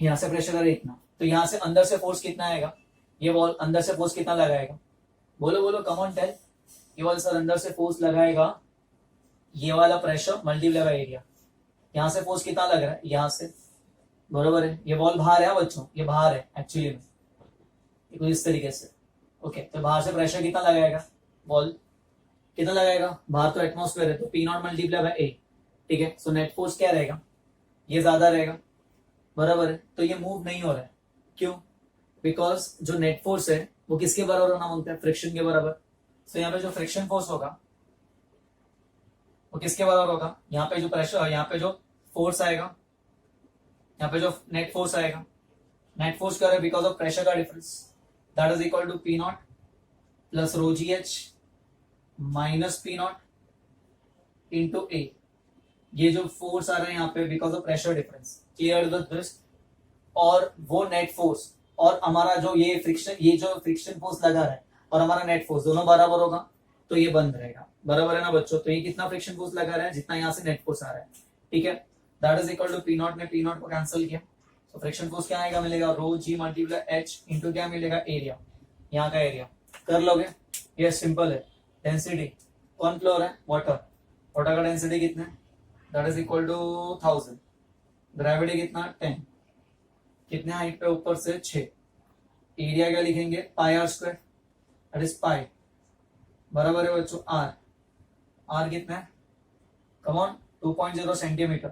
यहाँ से प्रेशर आ रहा है इतना, तो यहाँ से अंदर से फोर्स कितना आएगा, ये वॉल अंदर से फोर्स कितना लगाएगा, बोलो बोलो, कम ऑन टेल। ये वॉल सर अंदर से फोर्स लगाएगा, ये वाला प्रेशर मल्टीप्लाई बाय एरिया। यहाँ से फोर्स कितना लग रहा है, यहाँ से, बरोबर है। ये वॉल बाहर है बच्चों, ये बाहर है एक्चुअली में, कुछ इस तरीके से। ओके, तो बाहर से प्रेशर कितना लगाएगा, वॉल कितना लगाएगा, बाहर तो एटमॉस्फेयर है, तो पी नॉट मल्टीप्लाई बाय ए, ठीक है। सो नेट फोर्स क्या रहेगा, ये ज्यादा रहेगा, बराबर है। तो ये मूव नहीं हो रहा है, क्यों, बिकॉज जो नेट फोर्स है वो किसके बराबर होना मांगता है, फ्रिक्शन के बराबर। तो यहाँ पे जो फ्रिक्शन फोर्स होगा वो किसके बराबर होगा, यहाँ पे जो प्रेशर, यहाँ पे जो फोर्स आएगा, यहाँ पे जो नेट फोर्स आएगा, नेट फोर्स क्या है, बिकॉज ऑफ प्रेशर का difference, that is equal to P naught plus rho G H minus P naught into A. ये जो फोर्स आ रहा है यहाँ पे because of pressure difference, clear this. और वो नेट फोर्स और हमारा जो ये जो फ्रिक्शन फोर्स लगा रहा है और हमारा नेट फोर्स दोनों बराबर होगा, तो ये बंद रहेगा, बराबर है ना बच्चों। तो ये कितना फ्रिक्शन फोर्स लगा रहा है, जितना यहाँ से नेट फोर्स आ रहा है, ठीक है। That is equal to P naught, में पी नॉट को कैंसिल किया, तो फ्रिक्शन फोर्स क्या आएगा, मिलेगा रो जी मल्टीप्लाई एच इंटू क्या मिलेगा, एरिया, यहाँ का एरिया। कर लोगे, ये सिंपल है। डेंसिटी, कौन फ्लोर है, वाटर, वाटर का डेंसिटी कितना है, that is equal to 1000। Gravity कितना, 10, कितने हाइट पे, ऊपर से 6। एरिया क्या लिखेंगे, pi r square, that is pi, बराबर है बच्चों आर। आर कितना है, come on, 2.0 centimetre,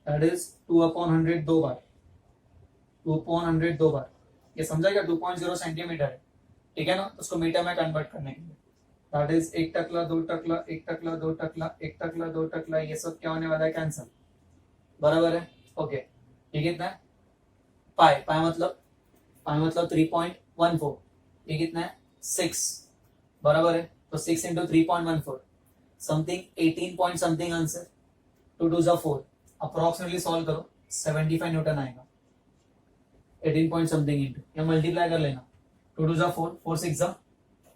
that is 2/100, 2 बार, 2/100 2 बार। ये समझा क्या, 2.0 सेंटीमीटर है, ठीक है ना। तो उसको मीटर में कन्वर्ट करने के लिए दैट इज 1 टकला 2 टकला 1 टकला 2 टकला 1 टकला 2 टकला, ये सब क्या होने वाला है, कैंसल, बराबर है। ओके, ये कितना है, पाई, पाई मतलब 3.14, ये कितना है, 6, बराबर है। तो 6 into 3.14 something 18 point something answer, 2 2 जा 4, अप्रोक्सीमेटली सॉल्व करो, 75 न्यूटन आएगा। 18 पॉइंट समथिंग इंटू, या मल्टीप्लाई कर लेना, 2 2 जा 4, 4 6 जा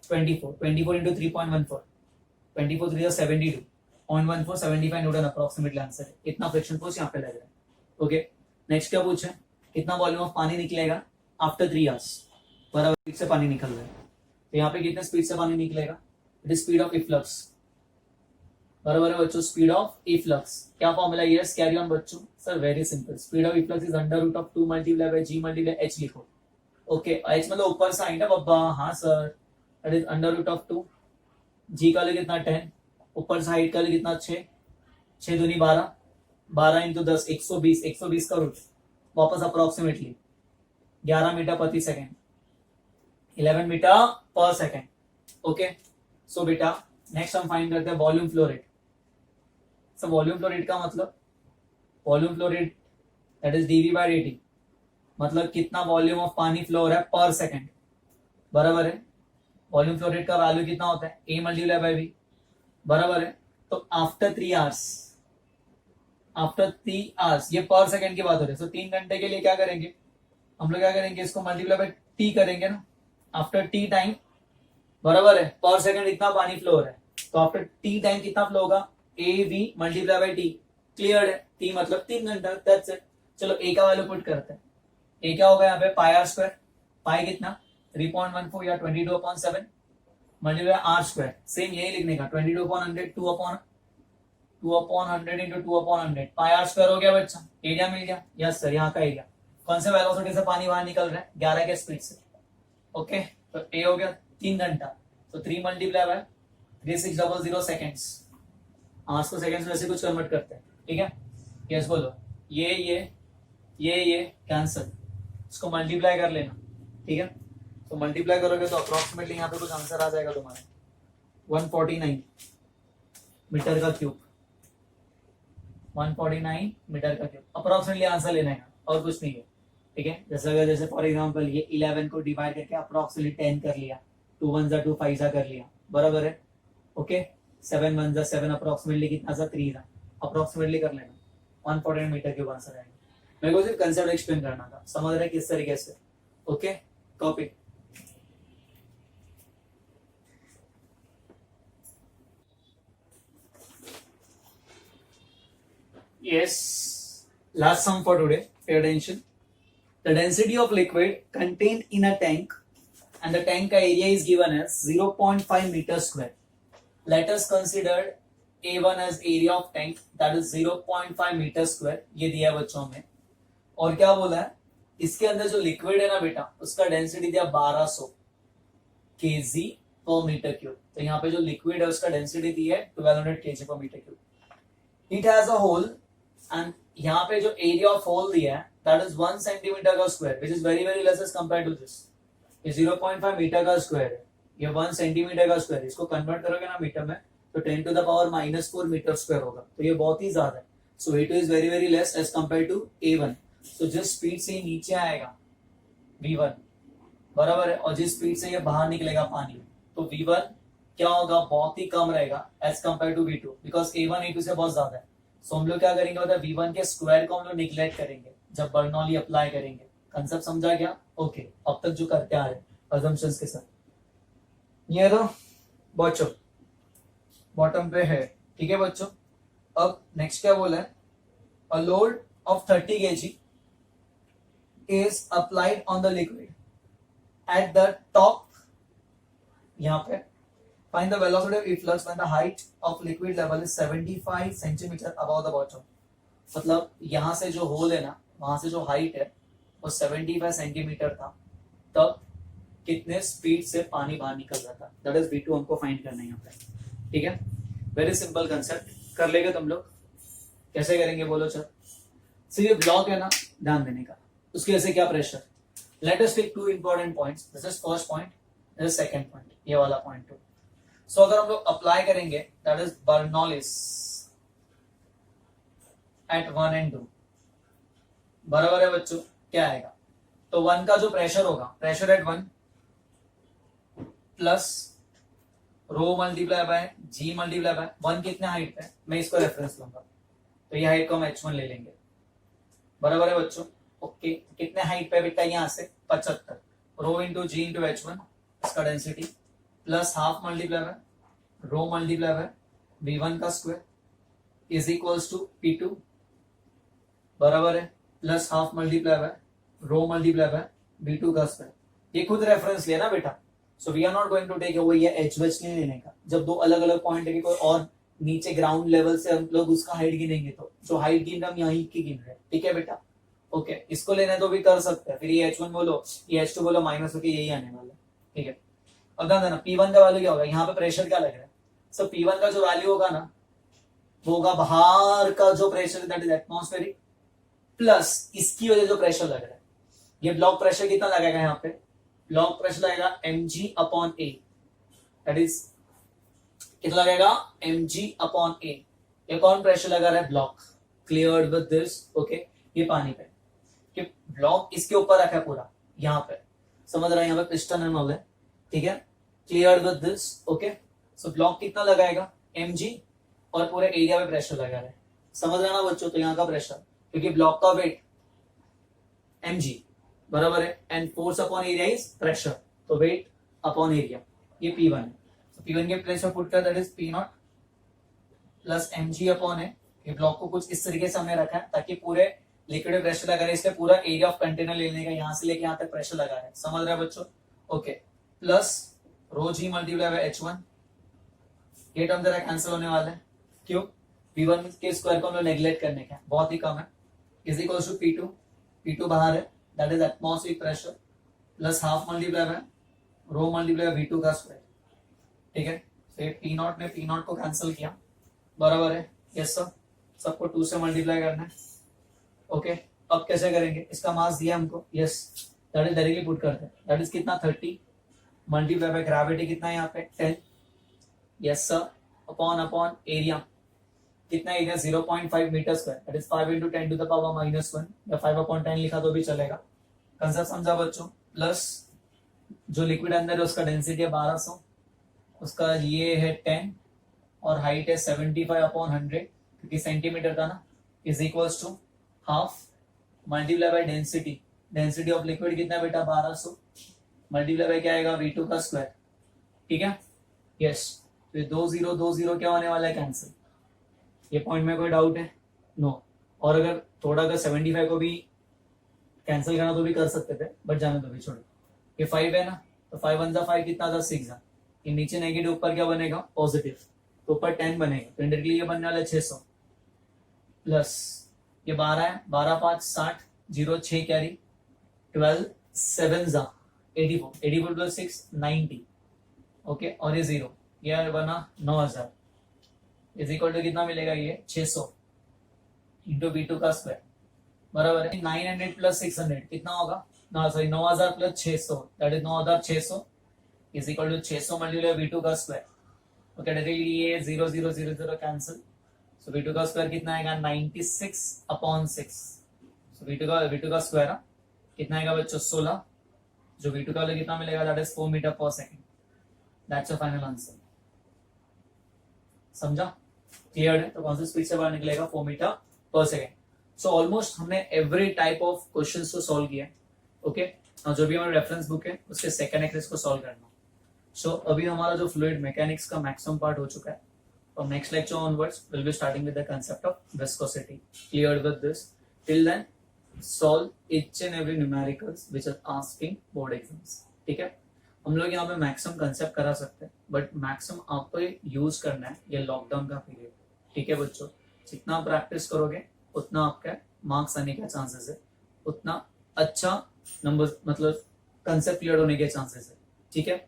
24, 24 इंटू 3.14, 24 3 जा 72, 0.14, 75 न्यूटन अप्रोक्सीमेटली आंसर है। इतना फ्रिक्शन फोर्स यहाँ पे लग रहा है। ओके, नेक्स्ट क्या पूछे, कितना वॉल्यूम ऑफ पानी निकलेगा आफ्टर 3 आवर्स, बराबर स्पीड से पानी निकल रहा है, तो यहाँ पे कितने स्पीड से पानी निकलेगा, it is speed of efflux, बराबर है बच्चों, स्पीड ऑफ इफ्लक्स। क्या फॉर्मूला, यस कैरी ऑन बच्चों, sir very simple, speed of efflux is under root of 2 multiply by ji multiply H लिखो। ओके, एच मतलब ऊपर साइड है बब्बा, हाँ sir, that is under root of 2, जी का लिए कितना 10, ऊपर साइड का लिए कितना 6, 6 दूनी 12, 12 इंटू 10 120, 120 का रूट, वापस अप्रोक्सीमेटली 11 मीटर प्रति सेकेंड, 11 मीटर पर सेकेंड। ओके, सो बेटा नेक्स्ट हम फाइंड करते हैं volume flow rate. So volume flow rate का मतलब, volume flow rate that is d v by dt, मतलब कितना वॉल्यूम ऑफ पानी फ्लो हो रहा है पर सेकेंड, बराबर है। वॉल्यूम फ्लो रेट का वैल्यू कितना होता है, a मल्टीप्लाई बाय v, बराबर है। तो आफ्टर 3 आवर्स, आफ्टर 3 आवर्स, ये पर सेकेंड की बात हो रही है। सो 3 घंटे के लिए क्या करेंगे हम लोग, क्या करेंगे, इसको मल्टीप्लाई बाय t करेंगे ना, आफ्टर t टाइम, बराबर है, पर सेकेंड इतना पानी फ्लो हो रहा है, तो आफ्टर t टाइम कितना फ्लो होगा, av multiply by t, clear है। t मतलब 3 घंटा, दैट्स इट। चलो a का वैल्यू पुट करते हैं, a क्या होगा यहाँ पे, पाई आर स्क्वायर, पाई कितना 3.14 या 22/7 मल्टीप्लाई आर स्क्वायर, सेम यही लिखने का, 22/100, 2/100 इंटू 2/100, पाई आर स्क्वायर हो गया बच्चा, एरिया मिल गया, यस सर, यहाँ का एरिया, कौन से वेलोसिटी से पानी बाहर निकल रहा है, 11 के स्पीड से। ओके, तो ए हो गया 3 घंटा, तो 3 मल्टीप्लाई बाय 3600 सेकेंड्स, आवर्स को सेकेंड्स में ऐसे कुछ कन्वर्ट करते हैं, ठीक है। यस बोलो, ये कैंसल, इसको मल्टीप्लाई कर लेना, ठीक है। तो मल्टीप्लाई करोगे तो अप्रोक्सीमेटली यहाँ पे कुछ आंसर आ जाएगा तुम्हारा 149 मीटर का क्यूब, 149 मीटर का क्यूब अप्रोक्सीमेटली आंसर लेना है और कुछ नहीं है। ठीक है, जैसे फॉर एग्जांपल ये 11 को डिवाइड करके अप्रोक्सीमेटली 10 कर लिया, 2 1 जा 2 5 जा कर लिया, बराबर है। ओके, 7 1 जा 7 अप्रोक्सीमेटली कितना सा 3 था, अप्रोक्सीमेटली कर लेना, 149 मीटर क्यूब आंसर आएगा। मेरे को सिर्फ कंसेप्ट एक्सप्लेन करना था, समझ रहे किस तरीके से। Okay, copy. Yes, last sum for today. Pay attention. The density of liquid contained in a tank and the tank का area is given as 0.5 meter square. Let us consider A1 as area of tank, that is 0.5 meter square. ये दिया है बच्चों में। और क्या बोला है, इसके अंदर जो लिक्विड है ना बेटा, उसका डेंसिटी दिया 1200 kg per meter cube। तो यहाँ पे जो लिक्विड है उसका डेंसिटी दी है 1200 kg per meter cube। It has a hole and यहाँ पे जो एरिया ऑफ होल दिया है that is 1 सेंटीमीटर का square, which is very less as compared to this। ये 0.5 मीटर का स्क्वायर है, ये 1 सेंटीमीटर का स्क्वायर है। इसको कन्वर्ट करोगे ना मीटर में तो 10 to the power -4 metre square होगा, तो ये बहुत ही ज्यादा है। सो A2 is very less as compared to A1। तो जिस स्पीड से नीचे आएगा V1, बराबर है, और जिस स्पीड से ये बाहर निकलेगा पानी, तो V1 क्या होगा, बहुत ही कम रहेगा as compare to V2, because A1 A2 से बहुत ज्यादा है। सो हम लोग क्या करेंगे, मतलब V1 के स्क्वायर को हम लोग निग्लेक्ट करेंगे जब बर्नौली अप्लाई करेंगे। कंसेप्ट समझा क्या? ओके, अब तक जो करते आ रहे अजम्पशंस के साथ। ये तो बच्चों बॉटम पे है, ठीक है बच्चों। अब नेक्स्ट क्या बोला है, a load of 30 kg is applied on the liquid at the top. यहाँ पे find the velocity of efflux when the height of liquid level is 75 centimeter above the bottom। मतलब यहाँ से जो होल है ना, वहां से जो हाइट है वो 75 सेंटीमीटर था, तब कितने स्पीड से पानी बाहर निकल रहा था, दैट इज V2 हमको फाइंड करना है यहाँ पे। ठीक है, वेरी सिंपल कंसेप्ट, कर लेंगे तुम लोग। कैसे करेंगे बोलो सर? ये ब्लॉक है ना, ध्यान देने का, उसकी वजह से क्या pressure. Let us take 2 important points, this is first point, this is second point, ये वाला पॉइंट 2। सो अगर हम लोग अप्लाई करेंगे that is Bernoulli's at 1 and 2, बराबर है बच्चों, क्या आएगा, तो 1 का जो प्रेशर होगा, pressure at 1 plus rho multiply by ji multiply by 1 कितने हाइट पे, मैं इसको रेफरेंस लूंगा, तो ये हाइट को हम h1 ले लेंगे, बराबर है बच्चों। ओके, कितने हाइट पे बेटा, यहाँ से 75, rho into G into h1 इसका density, plus half multiply by rho multiply by V1 का square is equals to P2, बराबर है, plus half multiply by rho multiply by V2 का स्क्वायर। ये खुद रेफरेंस लिया ना बेटा, so we are not going to take वो ये एच वेच नहीं लेने का। जब दो अलग अलग पॉइंट है, कोई और नीचे ग्राउंड लेवल से हम लोग उसका हाइट गिनेंगे, तो जो हाइट गिन रहे हम यहीं की गिन रहे हैं, ठीक है बेटा। ओके, इसको लेना तो भी कर सकते हैं, फिर ये H1 बोलो, ये H2 बोलो, माइनस होके यही आने वाला है, ठीक है। अब ध्यान देना, P1 का वैल्यू क्या होगा, यहाँ पे प्रेशर क्या लग रहा है, सो P1 का जो वैल्यू होगा ना, वो होगा बाहर का जो pressure that is atmospheric, plus इसकी वजह जो प्रेशर लग रहा है, ये ब्लॉक प्रेशर कितना लगेगा, यहाँ पे ब्लॉक प्रेशर लगेगा mg/a, दैट इज कितना लगेगा, mg/a। ये कौन प्रेशर लगा रहा है, block. Cleared with this, okay. ये पानी पे, कि ब्लॉक इसके ऊपर रखा है पूरा, यहाँ पे समझ रहा है, यहाँ पे पिस्टन एंड ऑल है, ठीक है। Cleared with this, okay. So block कितना लगाएगा, mg, और पूरे एरिया पे प्रेशर लगा रहा है, समझ रहे ना बच्चों। तो यहाँ का प्रेशर, क्योंकि ब्लॉक का वेट mg, बराबर है, and force upon area is pressure, तो वेट अपॉन एरिया, ये P1 है। तो P1 के प्लेस पर पुट कर, that is P0 plus mg upon है। ये ब्लॉक को कुछ इस तरीके से हमने रखा है ताकि पूरे लिक्विड में प्रेशर लगा रहे, इसलिए पूरा एरिया ऑफ कंटेनर लेने का, यहाँ से लेके यहाँ तक प्रेशर लगा है, समझ रहे हैं बच्चों, okay. Plus rho ji multiply by h1, ये टर्म जरा कैंसिल होने वाला है, क्यों, P1 के स्क्वायर को हम लोग नेग्लेक्ट करने का, बहुत ही कम है, is equal to P2, P2 बाहर है, that is atmospheric pressure, plus half multiply by rho multiply by V2 का स्क्वायर, ठीक है। तो ये P0 ने P0 को कैंसिल किया, बराबर है, यस सर, सबको 2 से मल्टीप्लाई करना है, ओके। अब कैसे करेंगे, इसका मास दिया हमको, yes, that is directly put करते हैं, दैट इज कितना 30 मल्टीप्लाई बाय ग्रेविटी कितना है यहाँ पे 10, यस सर, अपॉन एरिया कितना area 0.5 metre square, that is 5 into 10 to the power -1 या 5/10 लिखा तो भी चलेगा, कंसेप्ट समझा बच्चों। प्लस जो लिक्विड अंदर है उसका डेंसिटी है 1200, उसका ये है 10 और हाइट है 75/100 क्योंकि सेंटीमीटर था ना, is equals to half multiply by density, density of liquid कितना है बेटा 1200 मल्टीप्लाई बाय क्या आएगा V2 का स्क्वायर, ठीक है, यस। तो 2 0 क्या होने वाला है कैंसिल, ये पॉइंट में कोई डाउट है, नो। और अगर थोड़ा अगर 75 को भी कैंसिल करना तो भी कर सकते थे, बट जाने तो भी छोड़ो। ये 5 है ना, तो 5 1 5 कितना था 6 था, ये नीचे नेगेटिव ऊपर क्या बनेगा पॉजिटिव, तो ऊपर 10 बनेगा, तो इंडायरेक्टली ये बनने वाला है 600 प्लस ये 12 है, 12 5 60 0 6 कैरी 12 7 84 84 प्लस 6 90, ओके, और ये 0 ये बना 9000 इज इक्वल टू कितना मिलेगा, ये 600 इंटू V2 का स्क्वायर बराबर है 900 प्लस 600 कितना होगा, ना sorry 9000 plus 600 that is 9600 is equal to 600 multiply V2 का स्क्वायर, ओके, डायरेक्टली ये 0 0 0 0 कैंसिल, सो V2 का स्क्वायर कितना आएगा 96/6, सो V2 का स्क्वायर कितना आएगा बच्चों 16, जो V2 का कितना मिलेगा that is 4 metre per second, that's your final answer, समझा, क्लियर है। तो कौन सी स्पीड से बाहर निकलेगा 4 मीटर पर सेकेंड। सो ऑलमोस्ट हमने एवरी टाइप ऑफ क्वेश्चंस को सॉल्व किया, ओके। जो भी हमारा रेफरेंस बुक है उसके सेकंड एक्सरसाइज को सॉल्व करना। सो अभी हमारा जो फ्लूइड मैकेनिक्स का मैक्सिमम पार्ट हो चुका है, from next lecture onwards will be starting with the concept of viscosity, clear with this, till then solve each and every numericals which are asking board exams, ठीक है। हम लोग यहाँ पे मैक्सिमम कंसेप्ट करा सकते हैं, बट मैक्सिमम आपको यूज करना है ये लॉकडाउन का पीरियड, ठीक है बच्चों। जितना प्रैक्टिस करोगे उतना आपका मार्क्स आने के चांसेस है, उतना अच्छा नंबर मतलब कंसेप्ट क्लियर होने के चांसेस है, ठीक है,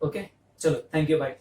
ओके। चलो, थैंक यू, बाय।